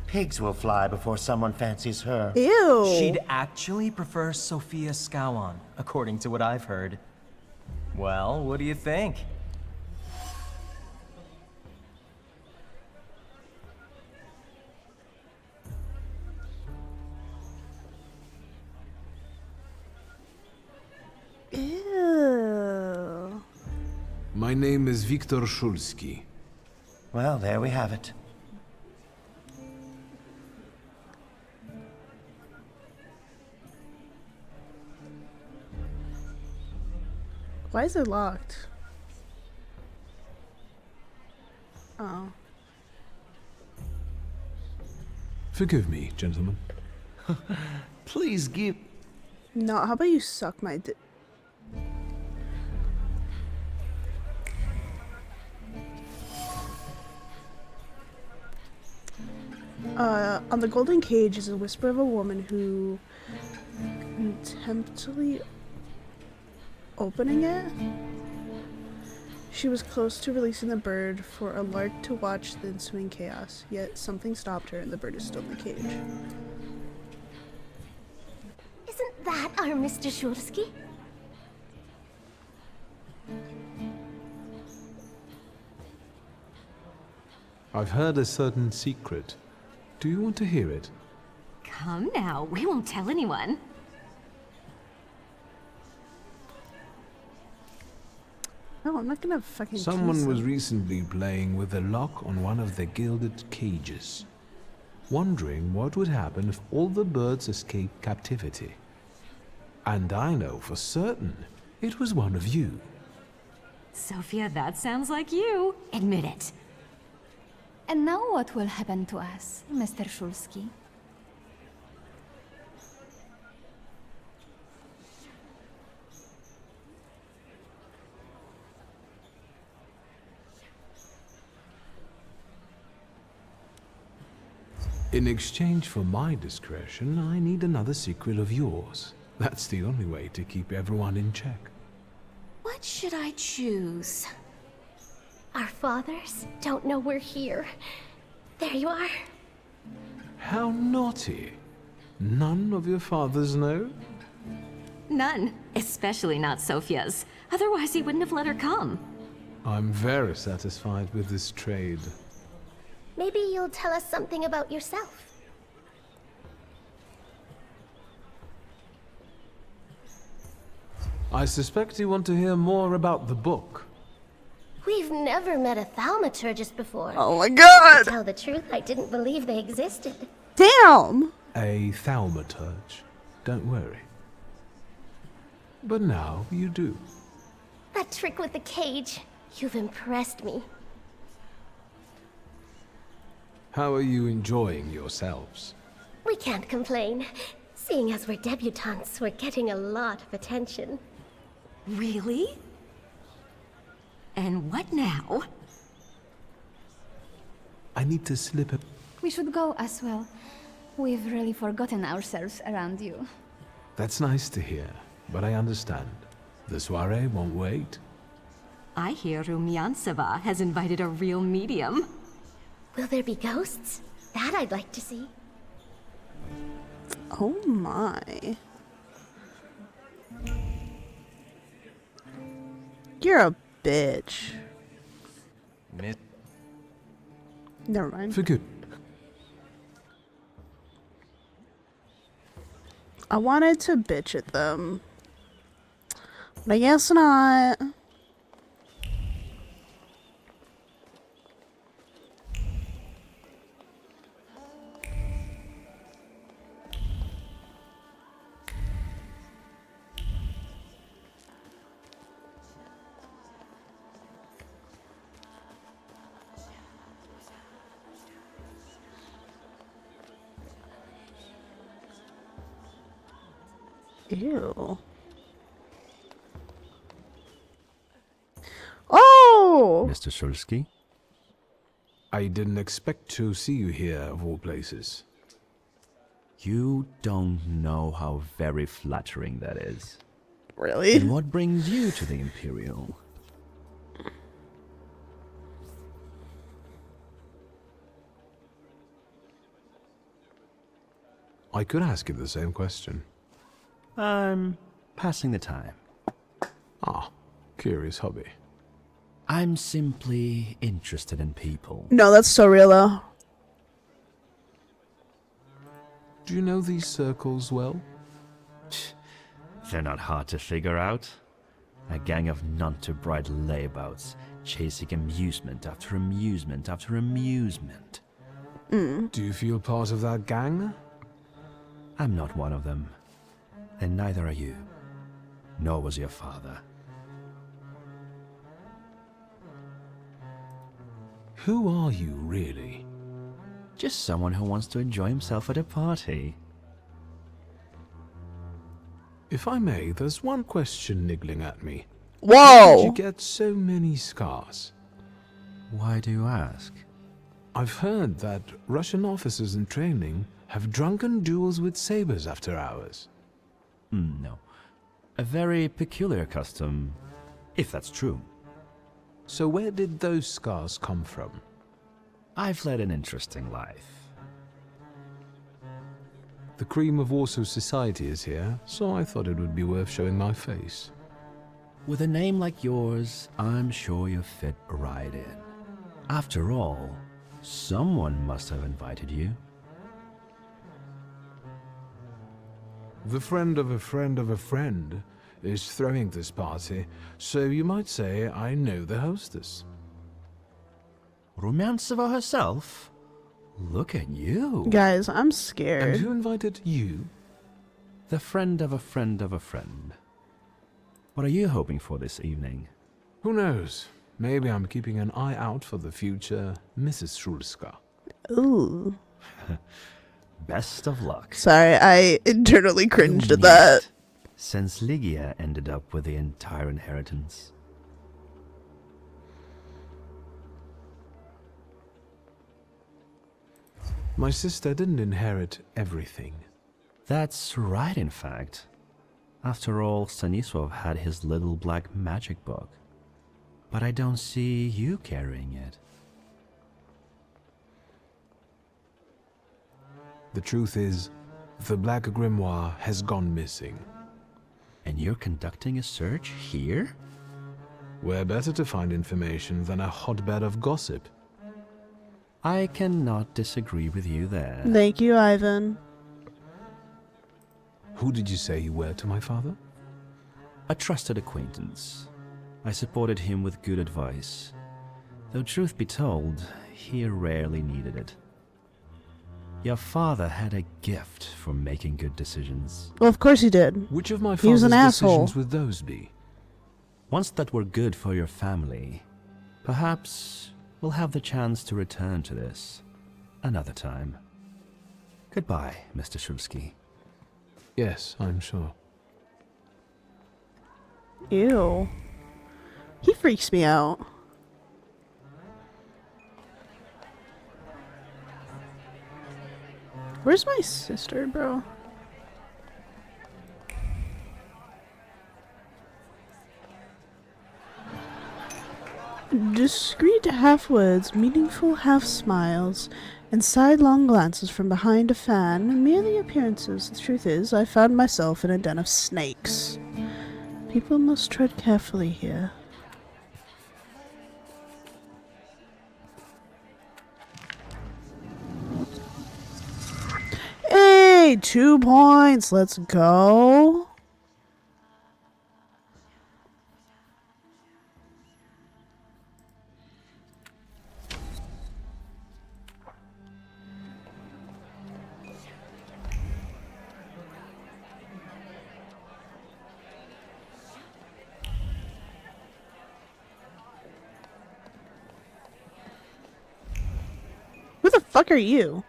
Pigs will fly before someone fancies her. Ew! She'd actually prefer Sofia Skawan, according to what I've heard. Well, what do you think? Ew. My name is Wiktor Szulski. Well, there we have it. Why is it locked? Oh. Forgive me, gentlemen. Please give... No, how about you suck my dick? On the golden cage is a whisper of a woman who contemptuously opening it. She was close to releasing the bird for a lark to watch the ensuing chaos, yet something stopped her and the bird is still in the cage. Isn't that our Mr. Szulski? I've heard a certain secret. Do you want to hear it? Come now, we won't tell anyone. No, I'm not gonna fucking Someone tease was them. recently playing with a lock on one of the gilded cages, wondering what would happen if all the birds escaped captivity. And I know for certain it was one of you. Sophia, that sounds like you. Admit it. And now what will happen to us, Mr. Szulski? In exchange for my discretion, I need another secret of yours. That's the only way to keep everyone in check. What should I choose? Our fathers don't know we're here. There you are. How naughty. None of your fathers know? None, especially not Sophia's. Otherwise, he wouldn't have let her come. I'm very satisfied with this trade. Maybe you'll tell us something about yourself. I suspect you want to hear more about the book. We've never met a Thaumaturgist before. Oh my god! To tell the truth, I didn't believe they existed. Damn! A Thaumaturge. Don't worry. But now you do. That trick with the cage. You've impressed me. How are you enjoying yourselves? We can't complain. Seeing as we're debutantes, we're getting a lot of attention. Really? And what now? I need to slip a... We should go as well. We've really forgotten ourselves around you. That's nice to hear, but I understand. The soiree won't wait. I hear Rumyantseva has invited a real medium. Will there be ghosts? That I'd like to see. Oh my. You're a bitch. Never mind. For good. I wanted to bitch at them. But I guess not. Ew. Oh! Mr. Shulsky? I didn't expect to see you here, of all places. You don't know how very flattering that is. Really? And what brings you to the Imperial? I could ask you the same question. I'm passing the time. Ah, curious hobby. I'm simply interested in people. No, that's so real though. Do you know these circles well? They're not hard to figure out. A gang of none-too-bright layabouts, chasing amusement after amusement after amusement. Do you feel part of that gang? I'm not one of them. And neither are you. Nor was your father. Who are you, really? Just someone who wants to enjoy himself at a party. If I may, there's one question niggling at me. Whoa! How did you get so many scars? Why do you ask? I've heard that Russian officers in training have drunken duels with sabers after hours. No. A very peculiar custom, if that's true. So where did those scars come from? I've led an interesting life. The cream of Warsaw society is here, so I thought it would be worth showing my face. With a name like yours, I'm sure you fit right in. After all, someone must have invited you. The friend of a friend of a friend is throwing this party, so you might say I know the hostess. Rumyantseva herself? Look at you. Guys, I'm And scared. who invited you? The friend of a friend of a friend. What are you hoping for this evening? Who knows? Maybe I'm keeping an eye out for the future Mrs. Shulska. Ooh. Best of luck. Sorry, I internally cringed You'll at that. meet, since Lygia ended up with the entire inheritance. My sister didn't inherit everything. That's right, in fact. After all, Stanisław had his little black magic book. But I don't see you carrying it. The truth is, the Black Grimoire has gone missing. And you're conducting a search here? Where better to find information than a hotbed of gossip? I cannot disagree with you there. Thank you, Ivan. Who did you say you were to my father? A trusted acquaintance. I supported him with good advice. Though truth be told, he rarely needed it. Your father had a gift for making good decisions. Well, of course he did. Which of my He was father's an asshole. decisions would those be? Ones that were good for your family. Perhaps we'll have the chance to return to this another time. Goodbye, Mr. Shulsky. Yes, I'm sure. Ew. He freaks me out. Where's my sister, bro? Discreet half words, meaningful half smiles, and sidelong glances from behind a fan, merely appearances. The truth is, I found myself in a den of snakes. People must tread carefully here. Hey, 2 points. Let's go. Who the fuck are you?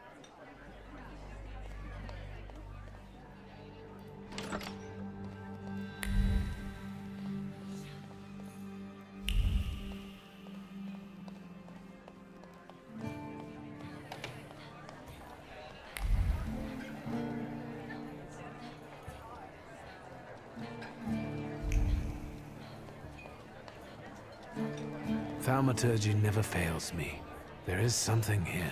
Thaumaturge never fails me. There is something here.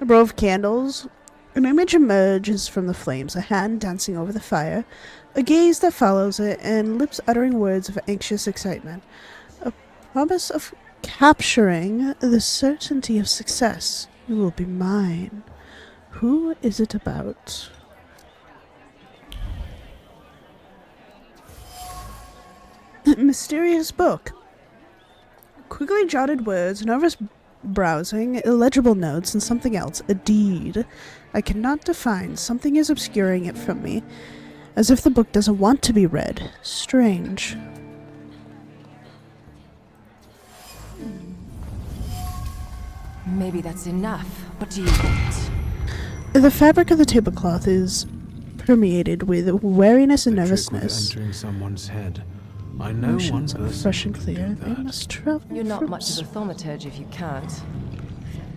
A row of candles. An image emerges from the flames, a hand dancing over the fire, a gaze that follows it, and lips uttering words of anxious excitement. A promise of capturing the certainty of success. You will be mine. Who is it about? Mysterious book. Quickly jotted words, nervous browsing, illegible notes, and something else. A deed. I cannot define. Something is obscuring it from me. As if the book doesn't want to be read. Strange. Maybe that's enough. What do you want? The fabric of the tablecloth is permeated with wariness and The trick nervousness. with entering someone's head. I know one Emotions are person fresh and who can clear. do They that. must travel. You're not from much of a thaumaturge if you can't.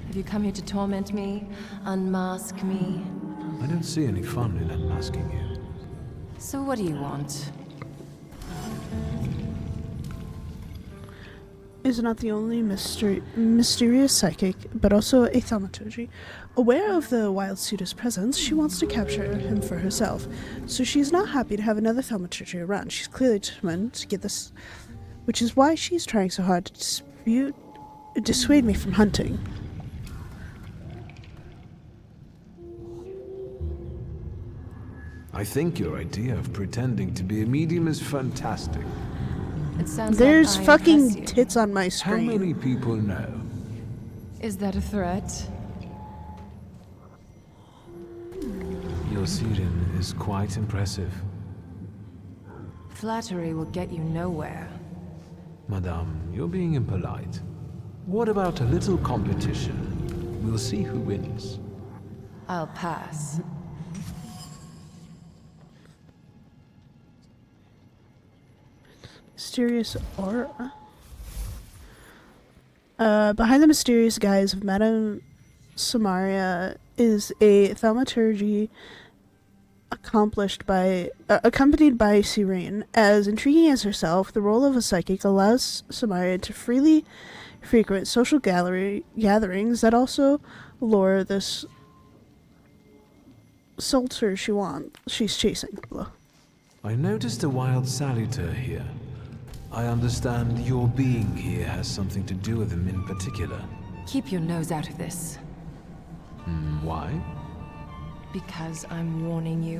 Have you come here to torment me? Unmask me? I don't see any fun in unmasking you. So what do you want? Is not the only mysterious psychic, but also a thaumaturge. Aware of the wild suitor's presence, she wants to capture him for herself. So she's not happy to have another thaumaturge around. She's clearly determined to get this, which is why she's trying so hard to dissuade me from hunting. I think your idea of pretending to be a medium is fantastic. It sounds There's like I impress fucking you. tits on my How screen. many people know? Is that a threat? Your siren is quite impressive. Flattery will get you nowhere. Madame, you're being impolite. What about a little competition? We'll see who wins. I'll pass. Mysterious aura. Behind the mysterious guise of Madame Samaria is a thaumaturge accompanied by Serene. As intriguing as herself, the role of a psychic allows Samaria to freely frequent social gatherings that also lure this Salter she's chasing. Blah. I noticed a wild saluter here. I understand your being here has something to do with him in particular. Keep your nose out of this. Why? Because I'm warning you.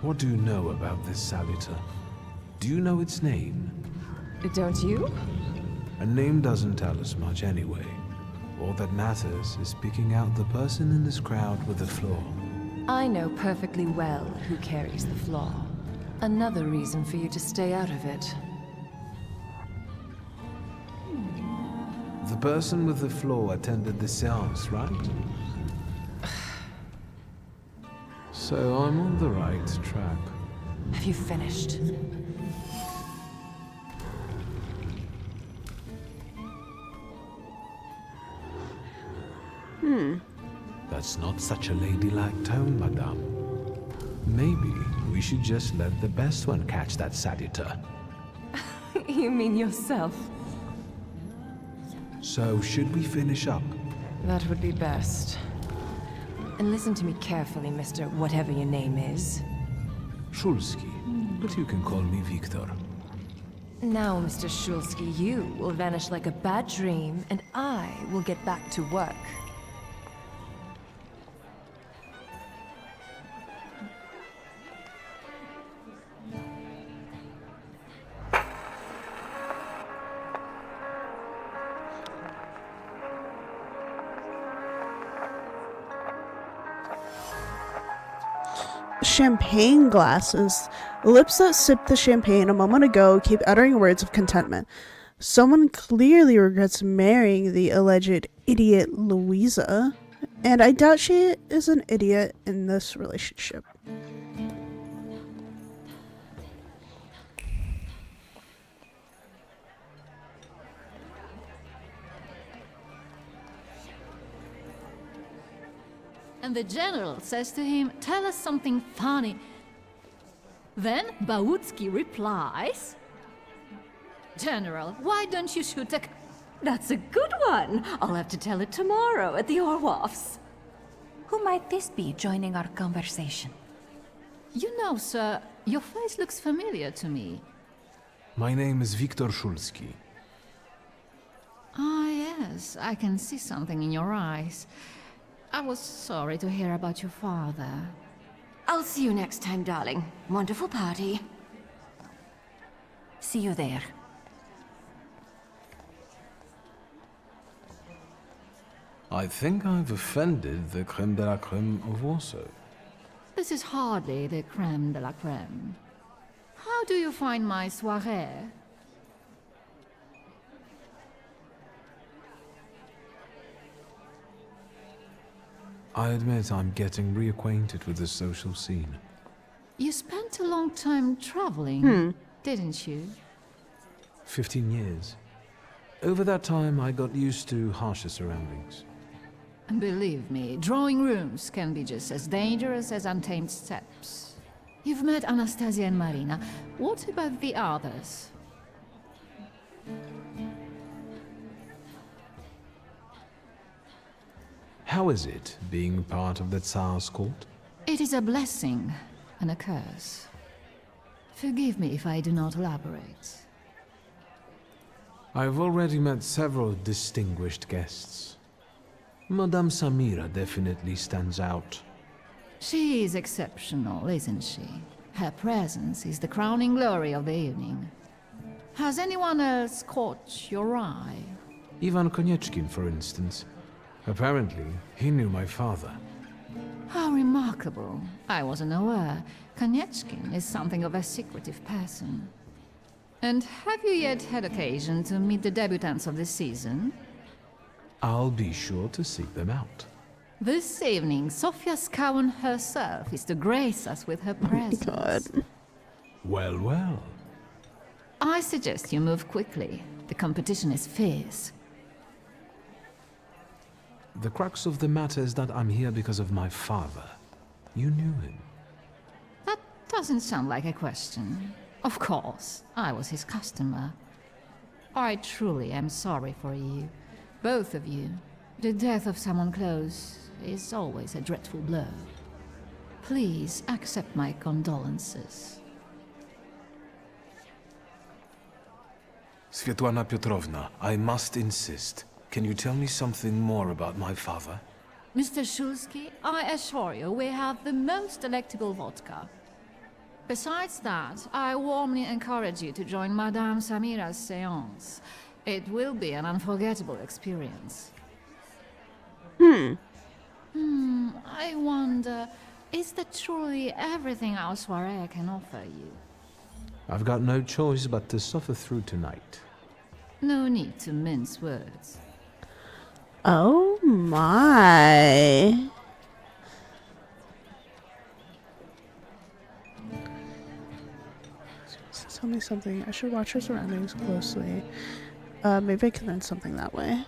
What do you know about this saluter? Do you know its name? Don't you? A name doesn't tell us much anyway. All that matters is picking out the person in this crowd with the flaw. I know perfectly well who carries the flaw. Another reason for you to stay out of it. The person with the flaw attended the seance, right? So I'm on the right track. Have you finished? That's not such a ladylike tone, madame. Maybe we should just let the best one catch that saluter. You mean yourself? So, should we finish up? That would be best. And listen to me carefully, Mr. Whatever your name is. Shulsky, but you can call me Wiktor. Now, Mr. Shulsky, you will vanish like a bad dream, and I will get back to work. Champagne glasses. The lips that sipped the champagne a moment ago keep uttering words of contentment. Someone clearly regrets marrying the alleged idiot Louisa, and I doubt she is an idiot in this relationship. And the general says to him, "Tell us something funny." Then Bautski replies, "General, why don't you shoot a..." That's a good one. I'll have to tell it tomorrow at the Orloffs. Who might this be joining our conversation? You know, sir, your face looks familiar to me. My name is Wiktor Szulski. Ah, yes, I can see something in your eyes. I was sorry to hear about your father. I'll see you next time, darling. Wonderful party. See you there. I think I've offended the creme de la creme of Warsaw. This is hardly the creme de la creme. How do you find my soirée? I admit I'm getting reacquainted with the social scene. You spent a long time traveling, didn't you? 15 years. Over that time, I got used to harsher surroundings. And believe me, drawing rooms can be just as dangerous as untamed steppes. You've met Anastasia and Marina. What about the others? How is it, being part of the Tsar's court? It is a blessing and a curse. Forgive me if I do not elaborate. I've already met several distinguished guests. Madame Samira definitely stands out. She is exceptional, isn't she? Her presence is the crowning glory of the evening. Has anyone else caught your eye? Ivan Konieczkin, for instance. Apparently, he knew my father. How remarkable. I wasn't aware. Konieczkin is something of a secretive person. And have you yet had occasion to meet the debutants of this season? I'll be sure to seek them out. This evening, Sofia Scowen herself is to grace us with her presence. God. Well, well. I suggest you move quickly. The competition is fierce. The crux of the matter is that I'm here because of my father. You knew him. That doesn't sound like a question. Of course, I was his customer. I truly am sorry for you, both of you. The death of someone close is always a dreadful blow. Please accept my condolences. Svetlana Petrovna, I must insist. Can you tell me something more about my father? Mr. Shulsky, I assure you we have the most delectable vodka. Besides that, I warmly encourage you to join Madame Samira's séance. It will be an unforgettable experience. I wonder, is that truly everything our soirée can offer you? I've got no choice but to suffer through tonight. No need to mince words. Oh my. Tell me something. I should watch her surroundings closely. Maybe I can learn something that way.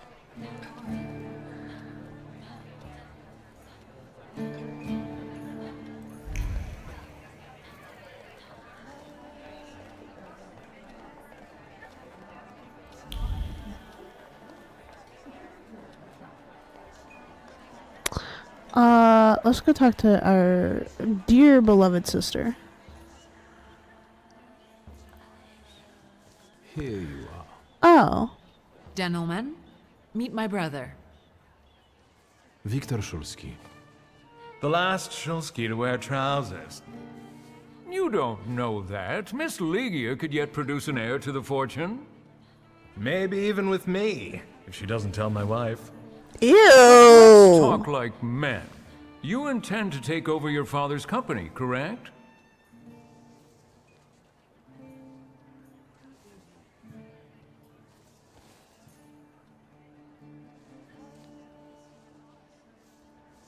Let's go talk to our dear beloved sister. Here you are. Oh. Gentlemen, meet my brother. Wiktor Szulski. The last Szulski to wear trousers. You don't know that. Miss Ligia could yet produce an heir to the fortune. Maybe even with me, if she doesn't tell my wife. Ew! Let's talk like men. You intend to take over your father's company, correct?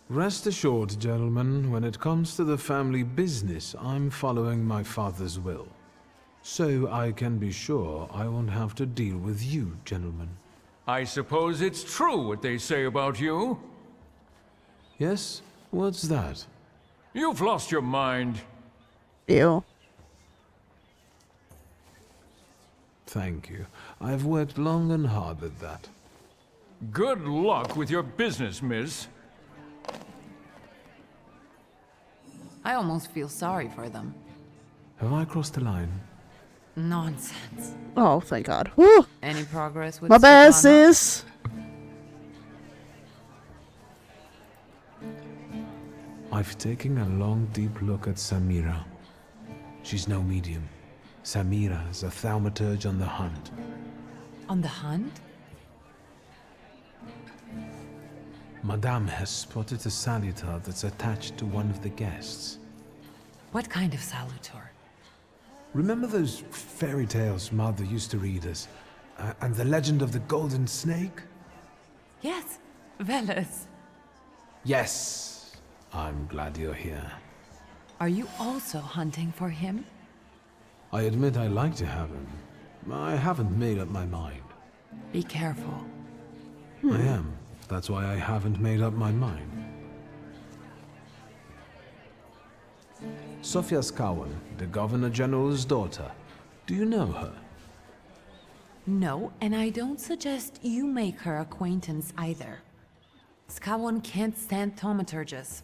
Rest assured, gentlemen, when it comes to the family business, I'm following my father's will. So I can be sure I won't have to deal with you, gentlemen. I suppose it's true what they say about you? Yes? What's that? You've lost your mind. Ew. Thank you. I've worked long and hard at that. Good luck with your business, miss. I almost feel sorry for them. Have I crossed the line? Nonsense. Oh, thank God. Woo! Any progress with my bad, Svetlana? sis. I've taken a long, deep look at Samira. She's no medium. Samira is a thaumaturge on the hunt. On the hunt? Madame has spotted a salutar that's attached to one of the guests. What kind of salutar? Remember those fairy tales Mother used to read us? And the legend of the golden snake? Yes, Veles. Yes. I'm glad you're here. Are you also hunting for him? I admit I like to have him. I haven't made up my mind. Be careful. I am. That's why I haven't made up my mind. Sofia Scowen, the Governor General's daughter. Do you know her? No, and I don't suggest you make her acquaintance either. Scowen can't stand thaumaturges.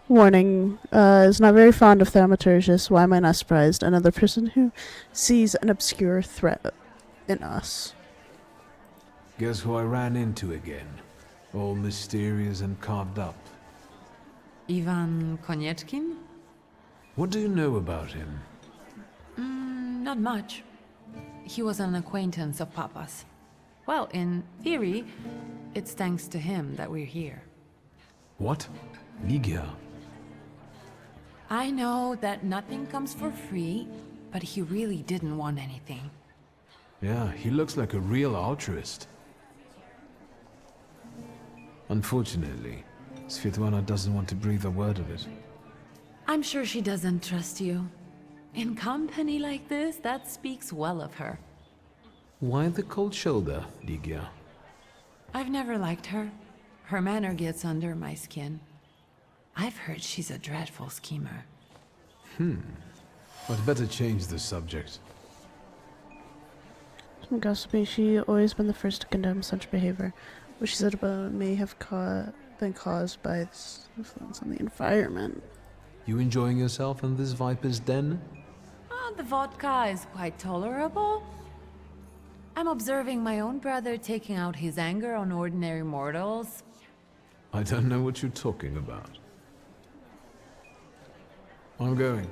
Warning, is not very fond of thaumaturges. Why am I not surprised? Another person who sees an obscure threat in us. Guess who I ran into again? All mysterious and carved up. Ivan Konieczkin? What do you know about him? Not much. He was an acquaintance of Papa's. Well, in theory, it's thanks to him that we're here. What? Ligia? I know that nothing comes for free, but he really didn't want anything. Yeah, he looks like a real altruist. Unfortunately, Svetlana doesn't want to breathe a word of it. I'm sure she doesn't trust you. In company like this, that speaks well of her. Why the cold shoulder, Ligia? I've never liked her. Her manner gets under my skin. I've heard she's a dreadful schemer. I'd better change the subject. Some gossipy, she always been the first to condemn such behavior, which she said about may have been caused by its influence on the environment. You enjoying yourself in this viper's den? Oh, the vodka is quite tolerable. I'm observing my own brother taking out his anger on ordinary mortals. I don't know what you're talking about. I'm going.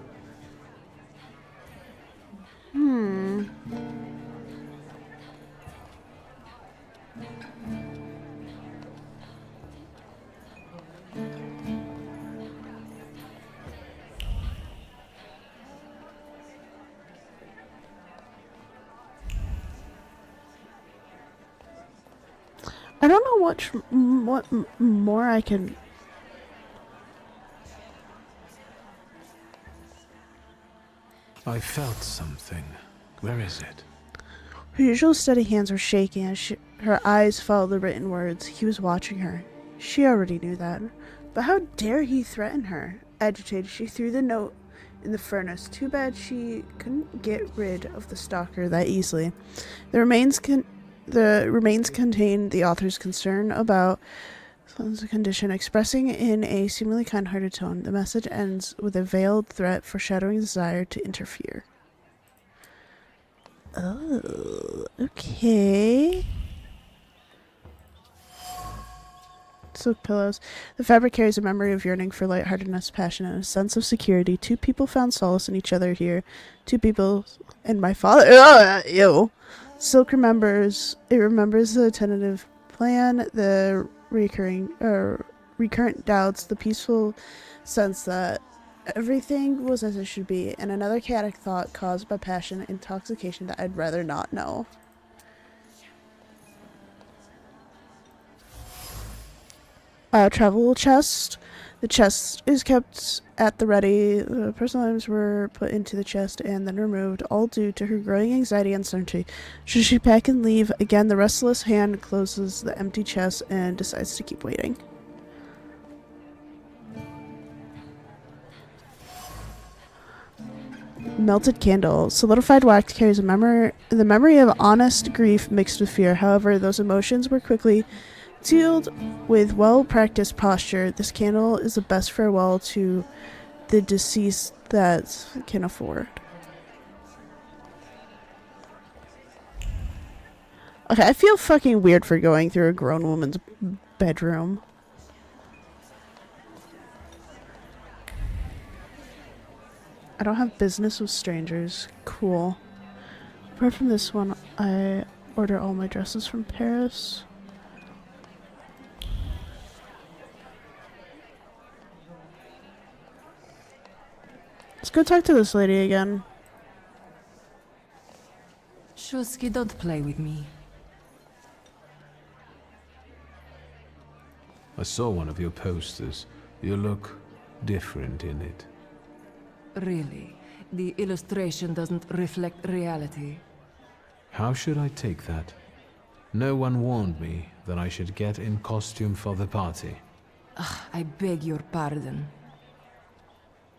I don't know what more I can. I felt something. Where is it? Her usual steady hands were shaking as her eyes followed the written words. He was watching her. She already knew that. But how dare he threaten her? Agitated, she threw the note in the furnace. Too bad she couldn't get rid of the stalker that easily. The remains contain the author's concern about the condition, expressing in a seemingly kind-hearted tone. The message ends with a veiled threat foreshadowing desire to interfere. Oh, okay. Silk pillows. The fabric carries a memory of yearning for lightheartedness, passion, and a sense of security. Two people found solace in each other here. Two people and my father. Ew. Silk remembers the tentative plan, the recurrent doubts, the peaceful sense that everything was as it should be, and another chaotic thought caused by passion, intoxication that I'd rather not know. Travel chest. The chest is kept at the ready. The personal items were put into the chest and then removed, all due to her growing anxiety and uncertainty. Should she pack and leave? Again, the restless hand closes the empty chest and decides to keep waiting. Melted candle. Solidified wax carries the memory of honest grief mixed with fear. However, those emotions were quickly sealed with well-practiced posture. This candle is the best farewell to the deceased that can afford. Okay, I feel fucking weird for going through a grown woman's bedroom. I don't have business with strangers. Cool. Apart from this one, I order all my dresses from Paris. Let's go talk to this lady again. Shusky, don't play with me. I saw one of your posters. You look different in it. Really? The illustration doesn't reflect reality? How should I take that? No one warned me that I should get in costume for the party. I beg your pardon.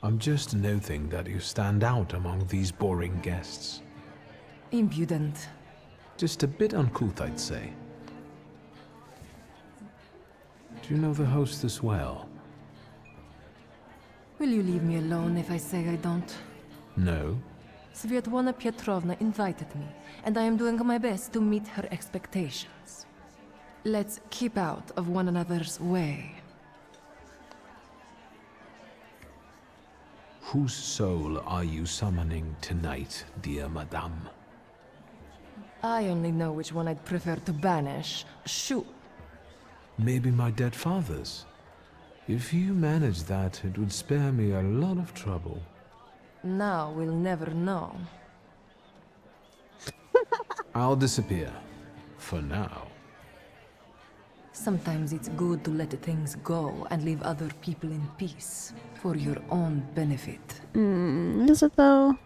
I'm just noting that you stand out among these boring guests. Impudent. Just a bit uncouth, I'd say. Do you know the hostess well? Will you leave me alone if I say I don't? No. Svetlana Petrovna invited me, and I am doing my best to meet her expectations. Let's keep out of one another's way. Whose soul are you summoning tonight, dear madame? I only know which one I'd prefer to banish. Shoot. Maybe my dead father's. If you manage that, it would spare me a lot of trouble. Now we'll never know. I'll disappear. For now. Sometimes it's good to let things go and leave other people in peace for your own benefit. Is it though?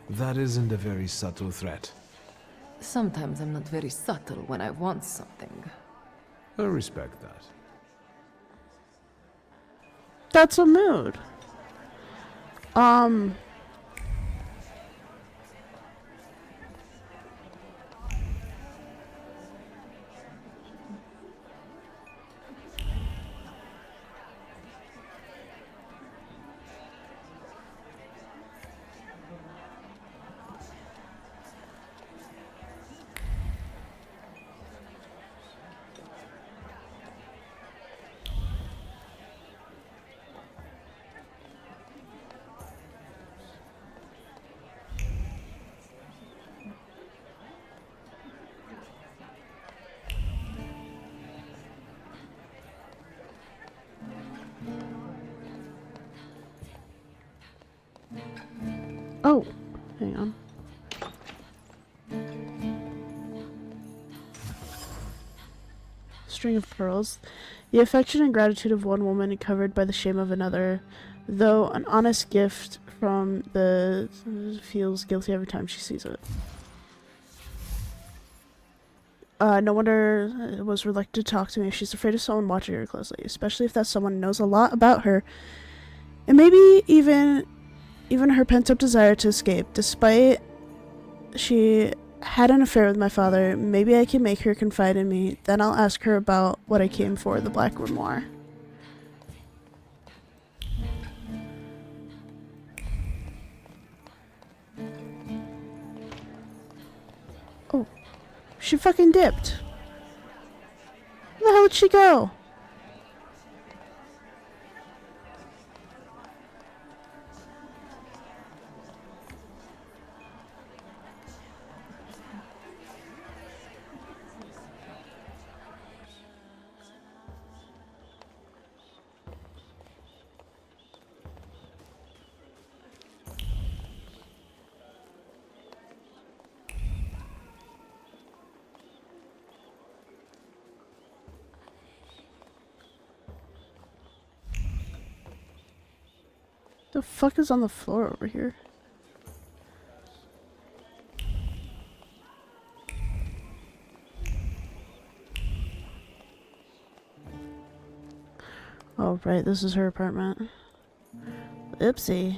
That isn't a very subtle threat. Sometimes I'm not very subtle when I want something. I respect that. That's a mood. Oh, hang on. String of pearls. The affection and gratitude of one woman covered by the shame of another, though an honest gift from the feels guilty every time she sees it. No wonder was reluctant to talk to me. She's afraid of someone watching her closely, especially if that someone knows a lot about her, and maybe even her pent-up desire to escape. Despite she had an affair with my father, maybe I can make her confide in me. Then I'll ask her about what I came for, the Black Grimoire. Oh, she fucking dipped. Where the hell did she go? The fuck is on the floor over here? Oh, right, this is her apartment. Oopsie.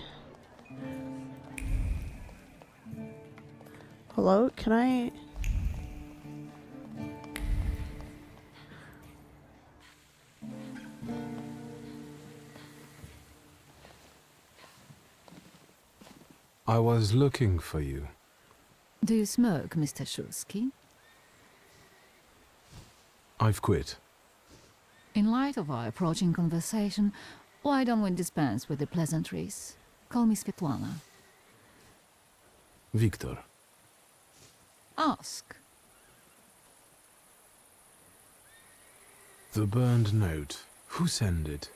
Hello, can I... I was looking for you. Do you smoke, Mr. Shulsky? I've quit. In light of our approaching conversation, why don't we dispense with the pleasantries? Call me Svetlana. Wikor. Ask. The burned note. Who sent it?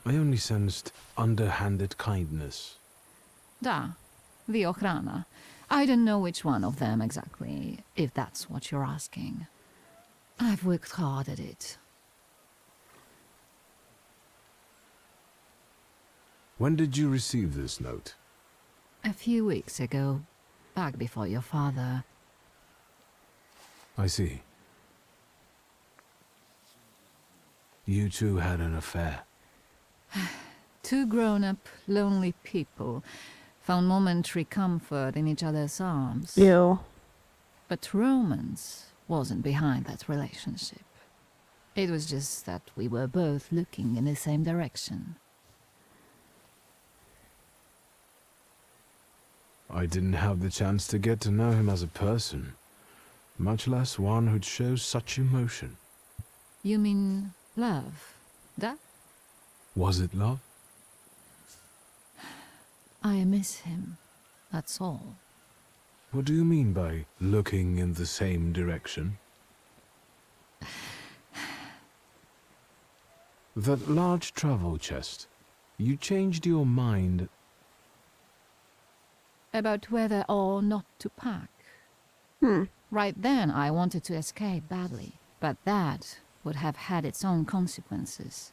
I only sensed underhanded kindness. Da, the Ochrana. I don't know which one of them exactly, if that's what you're asking. I've worked hard at it. When did you receive this note? A few weeks ago, back before your father. I see. You two had an affair. Two grown-up, lonely people found momentary comfort in each other's arms. Ew. But romance wasn't behind that relationship. It was just that we were both looking in the same direction. I didn't have the chance to get to know him as a person, much less one who'd show such emotion. You mean love? That? Was it love? I miss him, that's all. What do you mean by looking in the same direction? That large travel chest. You changed your mind. About whether or not to pack. Right then, I wanted to escape badly, but that would have had its own consequences.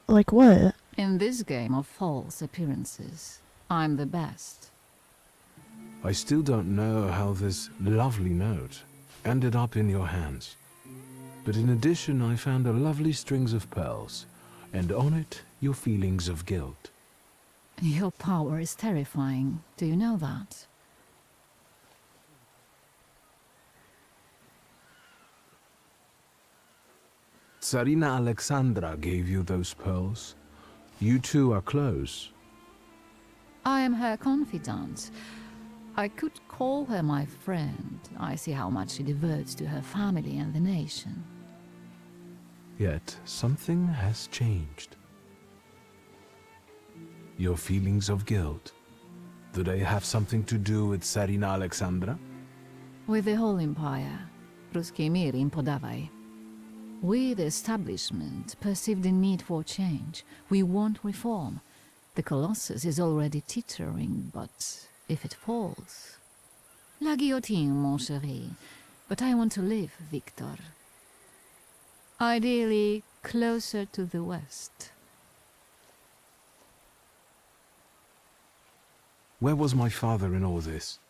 Like what? In this game of false appearances, I'm the best. I still don't know how this lovely note ended up in your hands. But in addition, I found a lovely strings of pearls, and on it, your feelings of guilt. Your power is terrifying. Do you know that? Tsarina Alexandra gave you those pearls. You two are close. I am her confidant. I could call her my friend. I see how much she devotes to her family and the nation. Yet something has changed. Your feelings of guilt, do they have something to do with Tsarina Alexandra? With the whole empire, Ruski mir im podawaj. We, the establishment, perceive the need for change. We want reform. The Colossus is already teetering, but if it falls... La guillotine, mon chéri. But I want to live, Victor. Ideally, closer to the west. Where was my father in all this?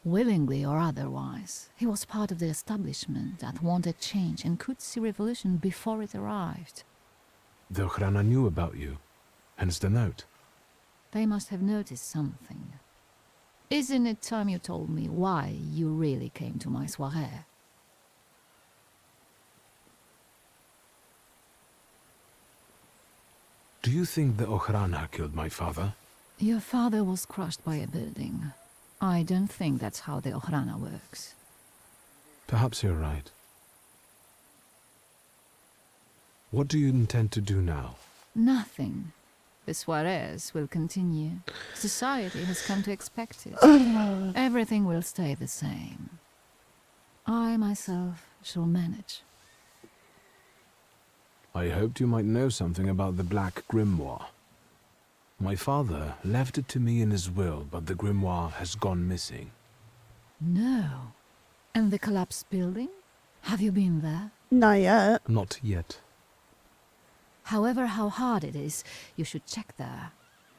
Willingly or otherwise, he was part of the establishment that wanted change and could see revolution before it arrived. The Ochrana knew about you, hence the note. They must have noticed something. Isn't it time you told me why you really came to my soirée? Do you think the Ochrana killed my father? Your father was crushed by a building. I don't think that's how the Ochrana works. Perhaps you're right. What do you intend to do now? Nothing. The soirées will continue. Society has come to expect it. Everything will stay the same. I myself shall manage. I hoped you might know something about the Black Grimoire. My father left it to me in his will, but the grimoire has gone missing. No. And the collapsed building? Have you been there? Not yet. Not yet. However, how hard it is, you should check there.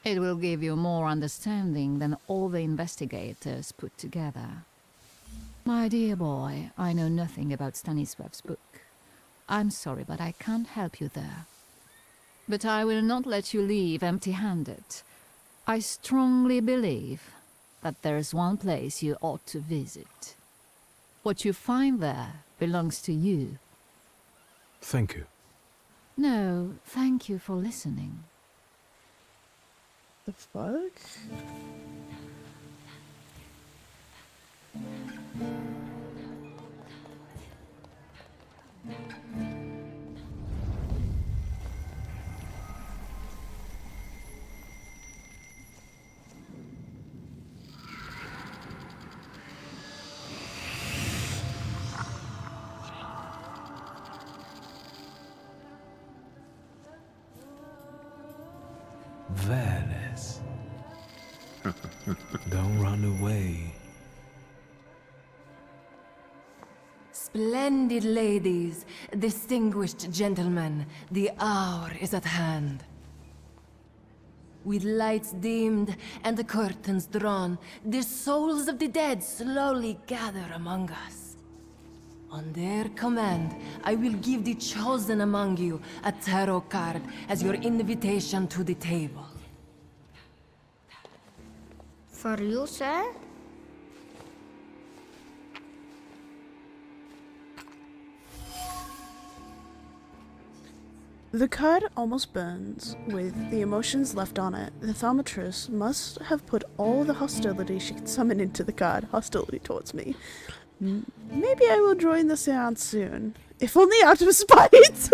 It will give you more understanding than all the investigators put together. My dear boy, I know nothing about Stanisław's book. I'm sorry, but I can't help you there. But I will not let you leave empty-handed. I strongly believe that there is one place you ought to visit. What you find there belongs to you. Thank you. No, thank you for listening. The fuck? Veles. Don't run away. Splendid ladies, distinguished gentlemen, the hour is at hand. With lights dimmed and the curtains drawn, the souls of the dead slowly gather among us. On their command, I will give the chosen among you a tarot card as your invitation to the table. For you, sir? The card almost burns, with the emotions left on it. The Thaumaturge must have put all the hostility she could summon into the card. Hostility towards me. Maybe I will join the seance soon. If only out of spite!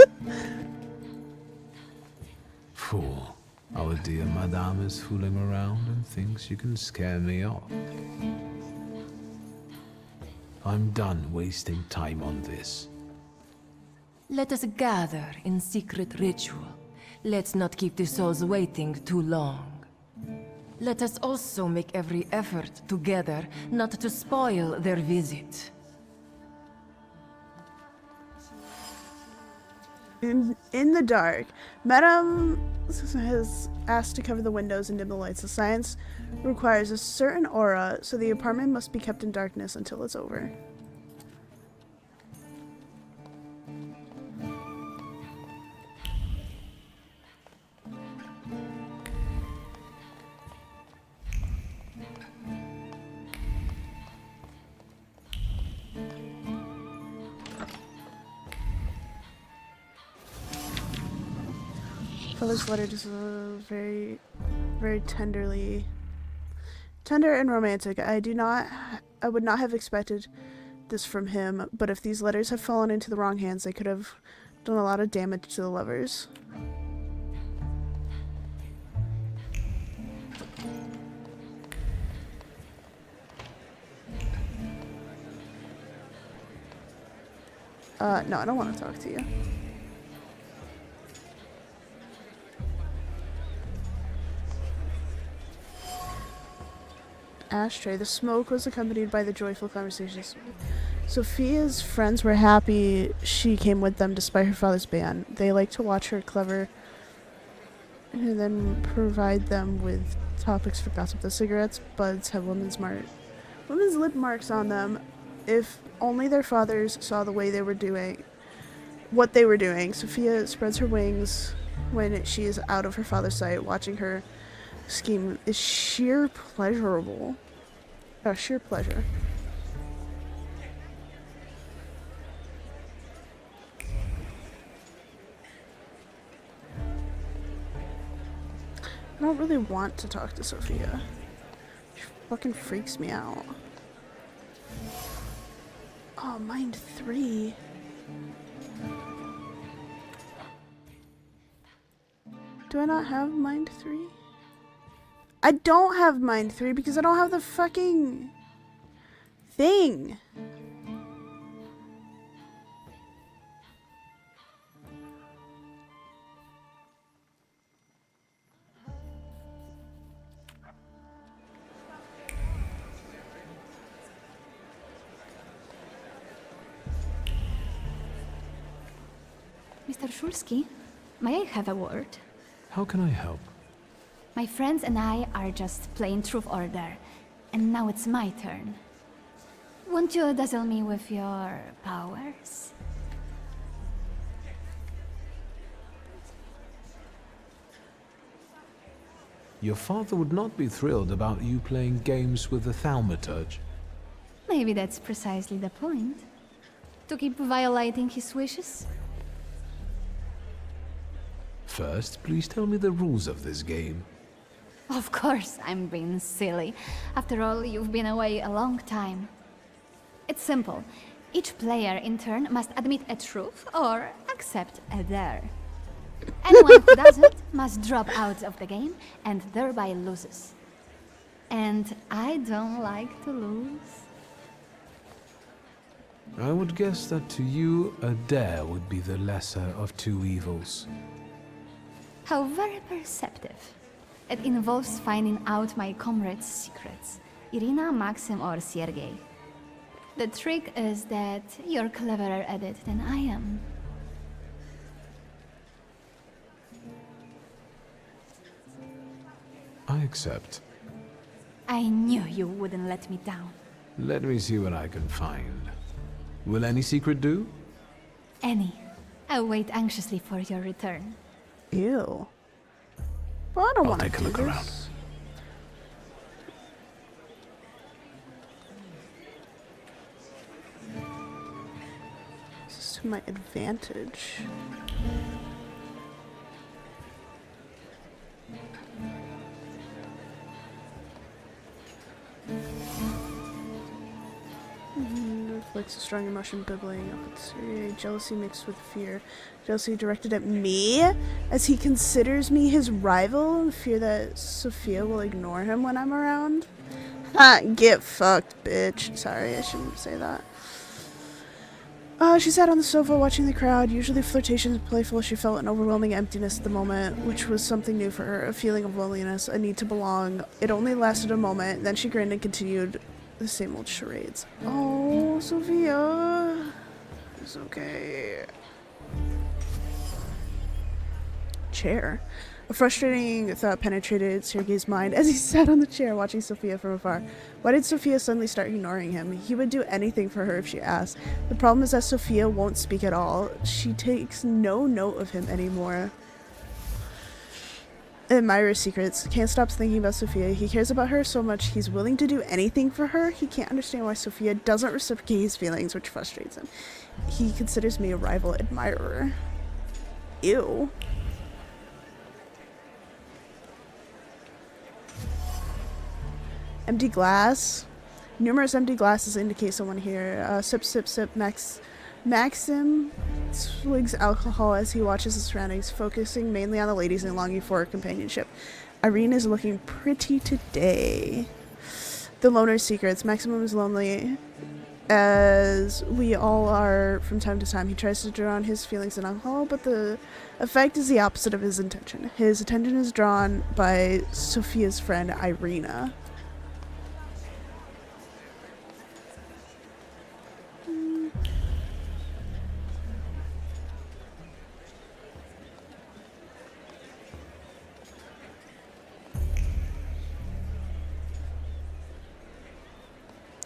Fool. Our dear madame is fooling around and thinks you can scare me off. I'm done wasting time on this. Let us gather in secret ritual. Let's not keep the souls waiting too long. Let us also make every effort together not to spoil their visit. in the dark. Madame has asked to cover the windows and dim the lights. The science requires a certain aura, so the apartment must be kept in darkness until it's over. Father's letter just very, very tender and romantic. I would not have expected this from him, but if these letters have fallen into the wrong hands, they could have done a lot of damage to the lovers. No, I don't want to talk to you. Ashtray. The smoke was accompanied by the joyful conversations. Sophia's friends were happy she came with them despite her father's ban. They liked to watch her clever and then provide them with topics for gossip. The cigarettes' buds have women's lip marks on them. If only their fathers saw the way they were doing what they were doing. Sophia spreads her wings when she is out of her father's sight. Watching her scheme is sheer pleasure. I don't really want to talk to Sophia. She fucking freaks me out. Oh, mind 3. Do I not have mind 3? I don't have mind 3 because I don't have the fucking thing. Mr. Shulsky, may I have a word? How can I help? My friends and I are just playing Truth Order, and now it's my turn. Won't you dazzle me with your powers? Your father would not be thrilled about you playing games with the Thaumaturge. Maybe that's precisely the point. To keep violating his wishes? First, please tell me the rules of this game. Of course, I'm being silly. After all, you've been away a long time. It's simple. Each player in turn must admit a truth or accept a dare. Anyone who doesn't must drop out of the game and thereby loses. And I don't like to lose. I would guess that to you, a dare would be the lesser of two evils. How very perceptive. It involves finding out my comrades' secrets. Irina, Maxim, or Sergei. The trick is that you're cleverer at it than I am. I accept. I knew you wouldn't let me down. Let me see what I can find. Will any secret do? Any. I wait anxiously for your return. Ew. Well, I don't want to take a look around. This is to my advantage. Reflects a strong emotion bubbling up inside. Jealousy mixed with fear. Jealousy directed at me, as he considers me his rival, and fear that Sophia will ignore him when I'm around. Ha! Get fucked, bitch. Sorry, I shouldn't say that. She sat on the sofa watching the crowd. Usually flirtatious and playful, she felt an overwhelming emptiness at the moment, which was something new for her. A feeling of loneliness, a need to belong. It only lasted a moment, then she grinned and continued the same old charades. Oh, Sophia. It's okay. chair. A frustrating thought penetrated Sergei's mind as he sat on the chair watching Sophia from afar. Why did Sophia suddenly start ignoring him? He would do anything for her if she asked. The problem is that Sophia won't speak at all. She takes no note of him anymore. Admires secrets. Can't stop thinking about Sophia. He cares about her so much he's willing to do anything for her. He can't understand why Sophia doesn't reciprocate his feelings, which frustrates him. He considers me a rival admirer. Ew. Empty glass. Numerous empty glasses indicate someone here. Sip, sip, sip. Maxim swigs alcohol as he watches his surroundings, focusing mainly on the ladies and longing for companionship. Irene is looking pretty today. The loner's secrets. Maximum is lonely, as we all are from time to time. He tries to drown his feelings in alcohol, but the effect is the opposite of his intention. His attention is drawn by Sophia's friend, Irina.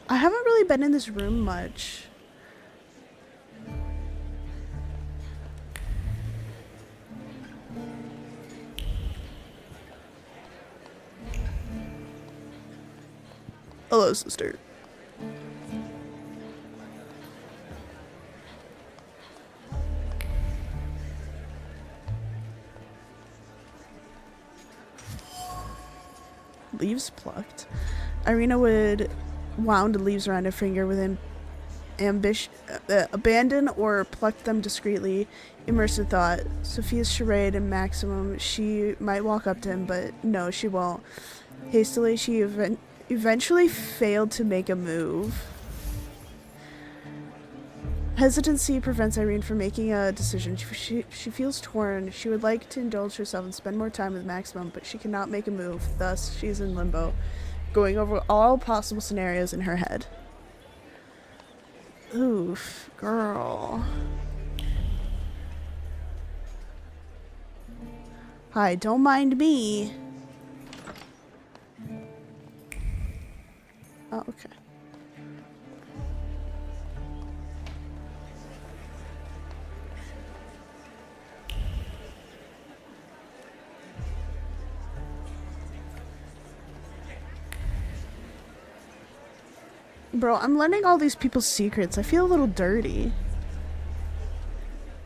I haven't really been in this room much. Hello, sister. Leaves plucked. Irina would wound leaves around her finger with abandon or plucked them discreetly, immersed in thought. Sophia's charade and Maximum, she might walk up to him, but no, she won't. Hastily, she eventually failed to make a move. Hesitancy prevents Irene from making a decision. She feels torn. She would like to indulge herself and spend more time with Maximum, but she cannot make a move. Thus, she is in limbo, going over all possible scenarios in her head. Oof, girl. Hi, don't mind me. Oh, okay. Bro, I'm learning all these people's secrets. I feel a little dirty.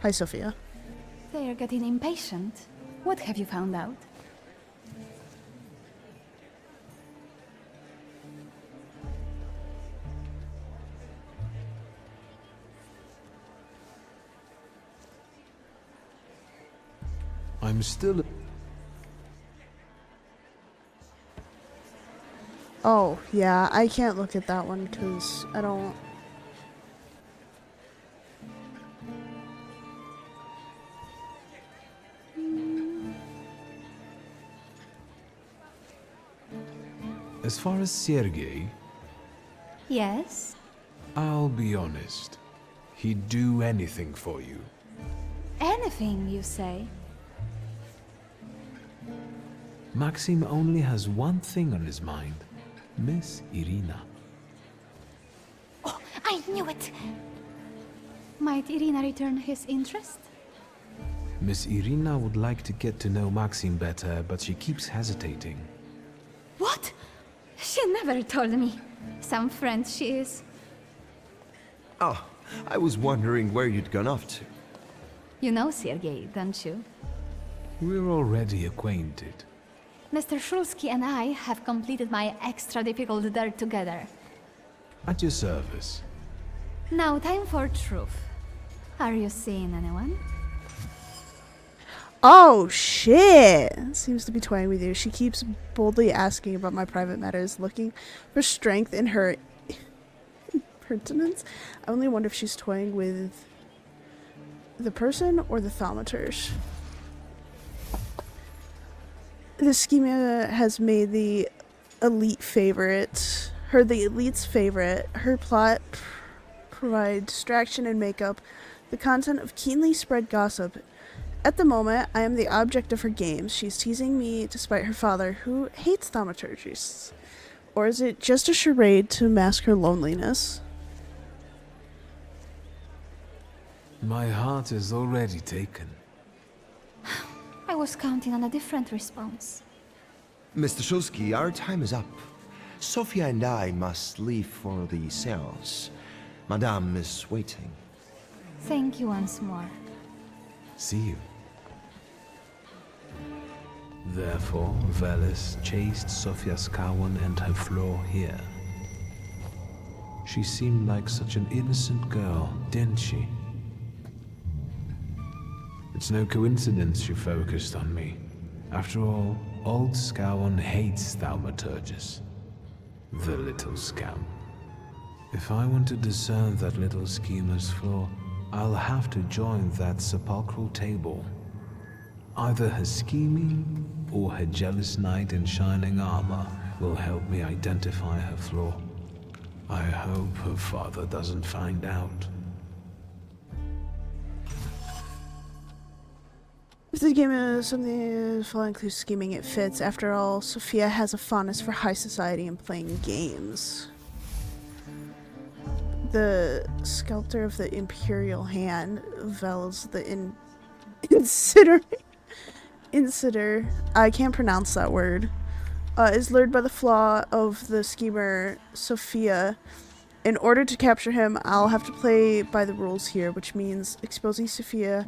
Hi, Sophia. They're getting impatient. What have you found out? I'm still... Oh, yeah, I can't look at that one because I don't... As far as Sergei, Yes? I'll be honest. He'd do anything for you. Anything, you say? Maxim only has one thing on his mind. Miss Irina. Oh, I knew it! Might Irina return his interest? Miss Irina would like to get to know Maxim better, but she keeps hesitating. What? She never told me. Some friend she is. Oh, I was wondering where you'd gone off to. You know Sergei, don't you? We're already acquainted. Mr. Shulsky and I have completed my extra difficult dirt together. At your service. Now time for truth. Are you seeing anyone? Oh, shit! Seems to be toying with you. She keeps boldly asking about my private matters, looking for strength in her impertinence. I only wonder if she's toying with the person or the Thaumaturge. The schema has made the elite favorite. The elite's favorite. Her plot provides distraction and makeup. The content of keenly spread gossip At the moment, I am the object of her games. She's teasing me despite her father, who hates thaumaturges. Or is it just a charade to mask her loneliness? My heart is already taken. I was counting on a different response. Mr. Shulsky, our time is up. Sophia and I must leave for the seance. Madame is waiting. Thank you once more. See you. Therefore, Velis chased Sophia Scowen and her floor here. She seemed like such an innocent girl, didn't she? It's no coincidence she focused on me. After all, old Scowen hates thaumaturges. The little scamp. If I want to discern that little schemer's flaw, I'll have to join that sepulchral table. Either her scheming or her jealous knight in shining armor will help me identify her flaw. I hope her father doesn't find out. If this game is something falling through scheming, it fits. After all, Sophia has a fondness for high society and playing games. The sculptor of the Imperial Hand, Vels the Insider, I can't pronounce that word, is lured by the flaw of the schemer Sophia. In order to capture him, I'll have to play by the rules here, which means exposing Sophia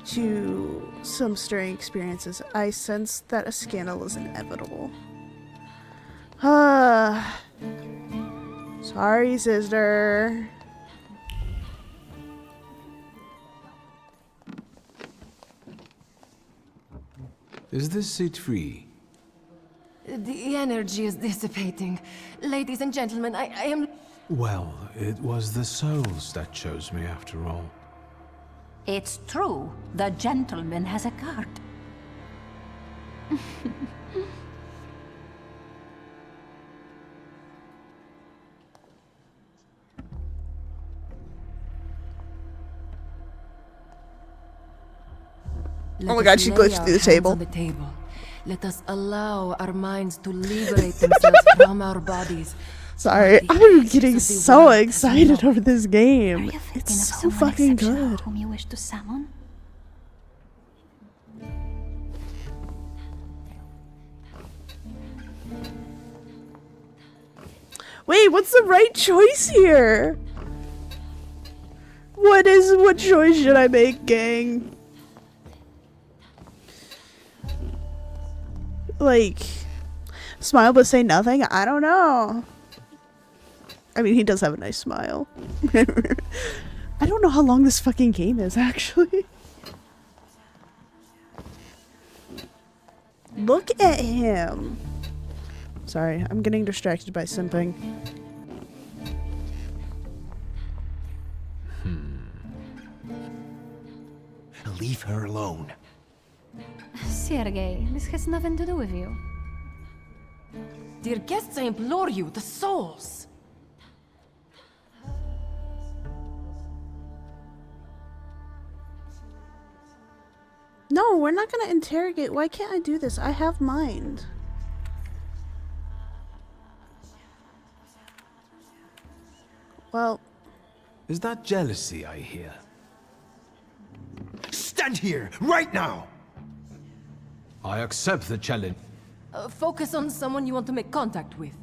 to some stirring experiences. I sense that a scandal is inevitable. Sorry, sister. Is this seat free? The energy is dissipating. Ladies and gentlemen, I am... Well, it was the souls that chose me after all. It's true. The gentleman has a card. Oh my god, she glitched through the table. Let us allow our minds to liberate themselves from our bodies. Sorry, I'm getting so excited over this game. It's so fucking good. Whom you wish to summon? Wait, what's the right choice here? What choice should I make, gang? Like, smile but say nothing? I don't know. I mean, he does have a nice smile. I don't know how long this fucking game is, actually. Look at him. Sorry, I'm getting distracted by simping. Leave her alone. Sergei, this has nothing to do with you. Dear guests, I implore you, the souls. No, we're not gonna interrogate. Why can't I do this? I have mind. Well... Is that jealousy I hear? Stand here, right now! I accept the challenge. Focus on someone you want to make contact with.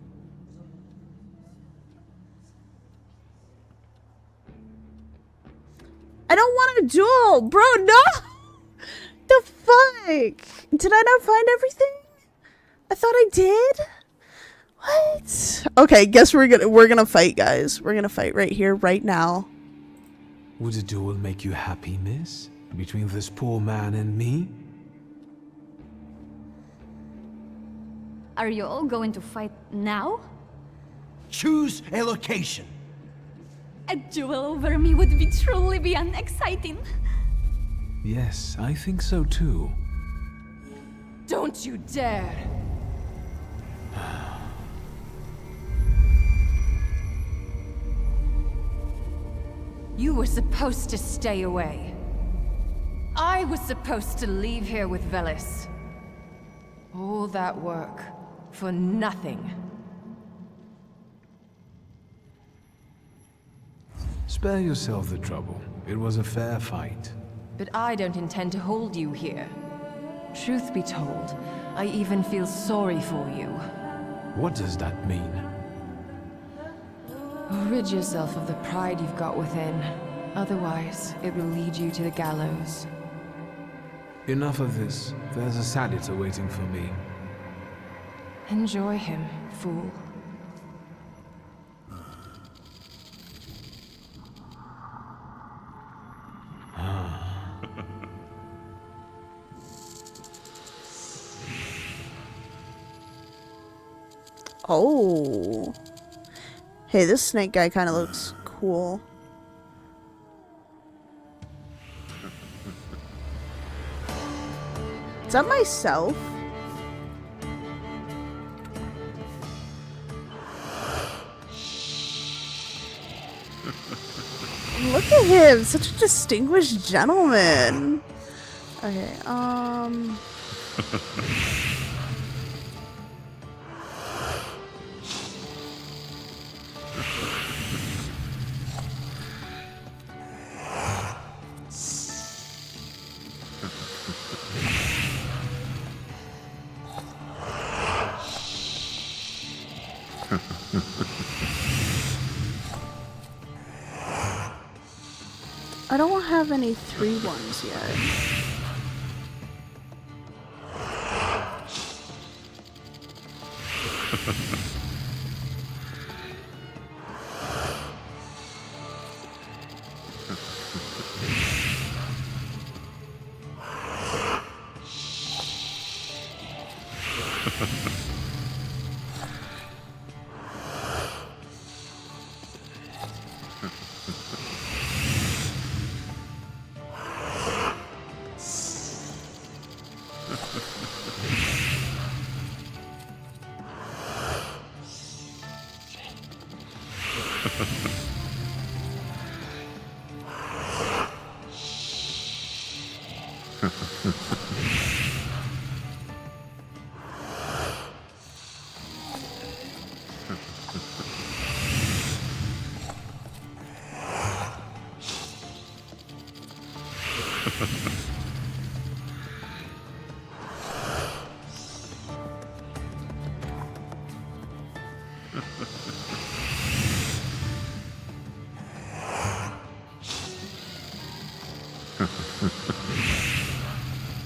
I don't want a duel! Bro, no! The fuck? Did I not find everything? I thought I did? What? Okay, guess we're gonna fight, guys. We're gonna fight right here, right now. Would a duel make you happy, miss? Between this poor man and me? Are you all going to fight now? Choose a location. A duel over me would be truly beyond exciting. Yes, I think so too. Don't you dare! You were supposed to stay away. I was supposed to leave here with Velis. All that work for nothing. Spare yourself the trouble. It was a fair fight. But I don't intend to hold you here. Truth be told, I even feel sorry for you. What does that mean? Rid yourself of the pride you've got within. Otherwise, it will lead you to the gallows. Enough of this. There's a senator waiting for me. Enjoy him, fool. Oh. Hey, this snake guy kind of looks cool. Is that myself? Look at him, such a distinguished gentleman. Okay, I don't have any 3-1s yet.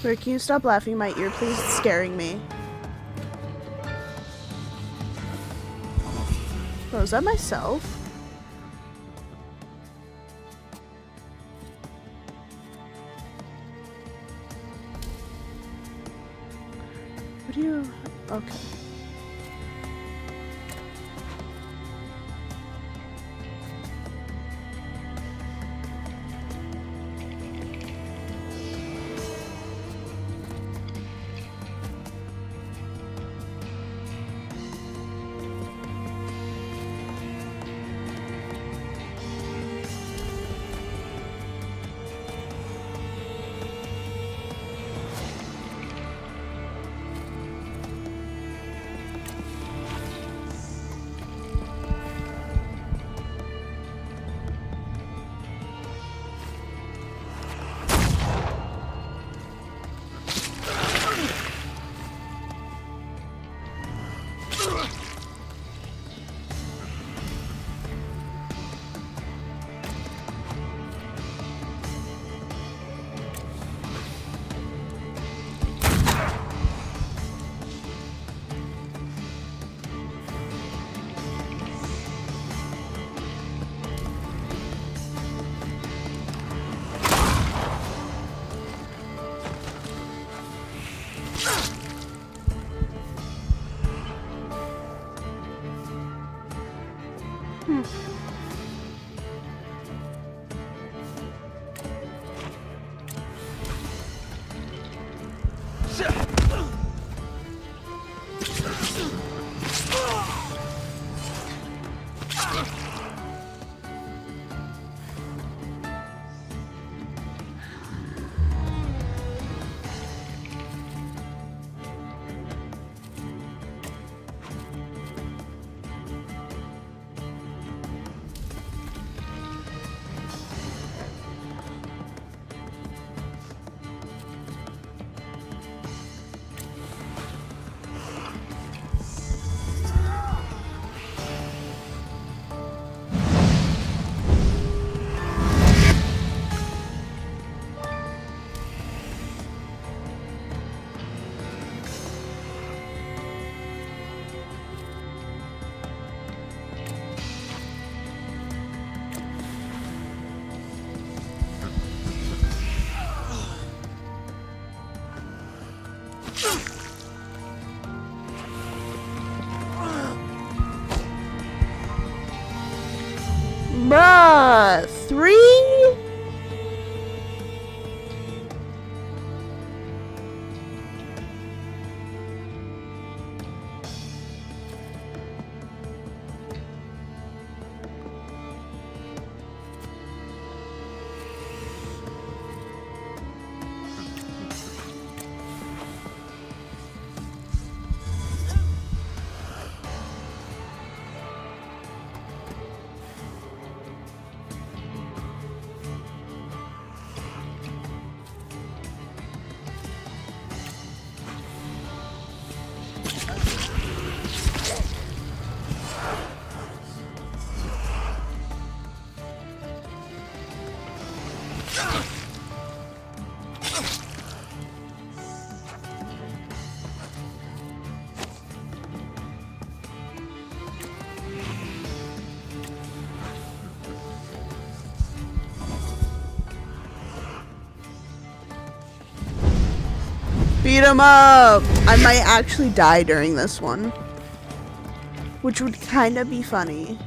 Rick, can you stop laughing in my ear, please? It's scaring me. Oh, is that myself? What do you... Okay. Bruh, 3? Beat him up! I might actually die during this one. Which would kind of be funny.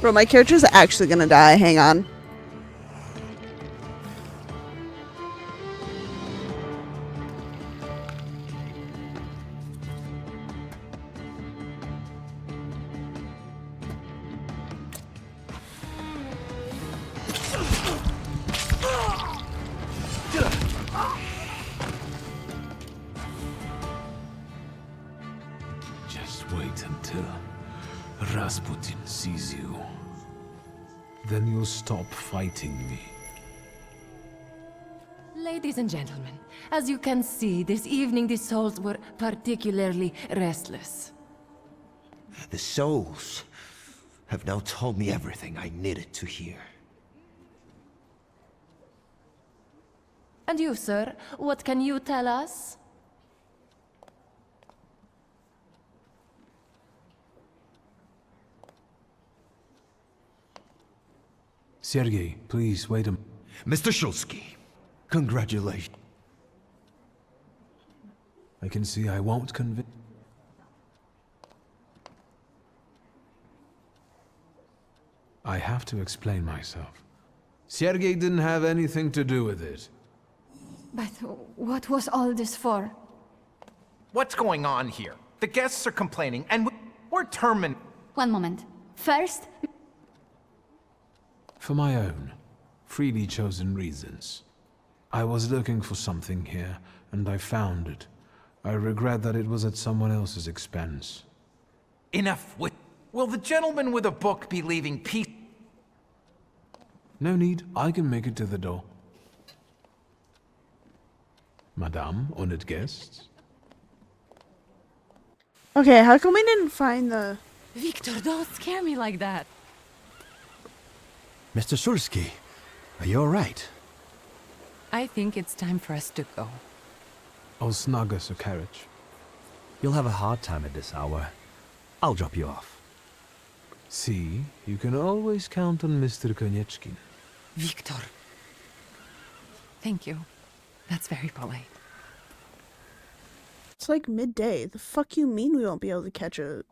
Bro, my character's actually gonna die. Hang on. Just wait until Rasputin sees you. Then you'll stop fighting me. Ladies and gentlemen, as you can see, this evening the souls were particularly restless. The souls have now told me everything I needed to hear. And you, sir, what can you tell us? Sergei, please wait a... Mr. Shulsky, congratulations. I can see I won't convince... I have to explain myself. Sergei didn't have anything to do with it. But what was all this for? What's going on here? The guests are complaining, and we're terminating. One moment. First, For my own, freely chosen reasons. I was looking for something here, and I found it. I regret that it was at someone else's expense. Enough with... Will the gentleman with a book be leaving peace? No need, I can make it to the door. Madame, honored guests. Okay, how come we didn't find the... Wiktor, don't scare me like that. Mr. Sulski, are you alright? I think it's time for us to go. I'll snug us a carriage. You'll have a hard time at this hour. I'll drop you off. See, you can always count on Mr. Konieczkin. Wiktor. Thank you. That's very polite. It's like midday. The fuck you mean we won't be able to catch a...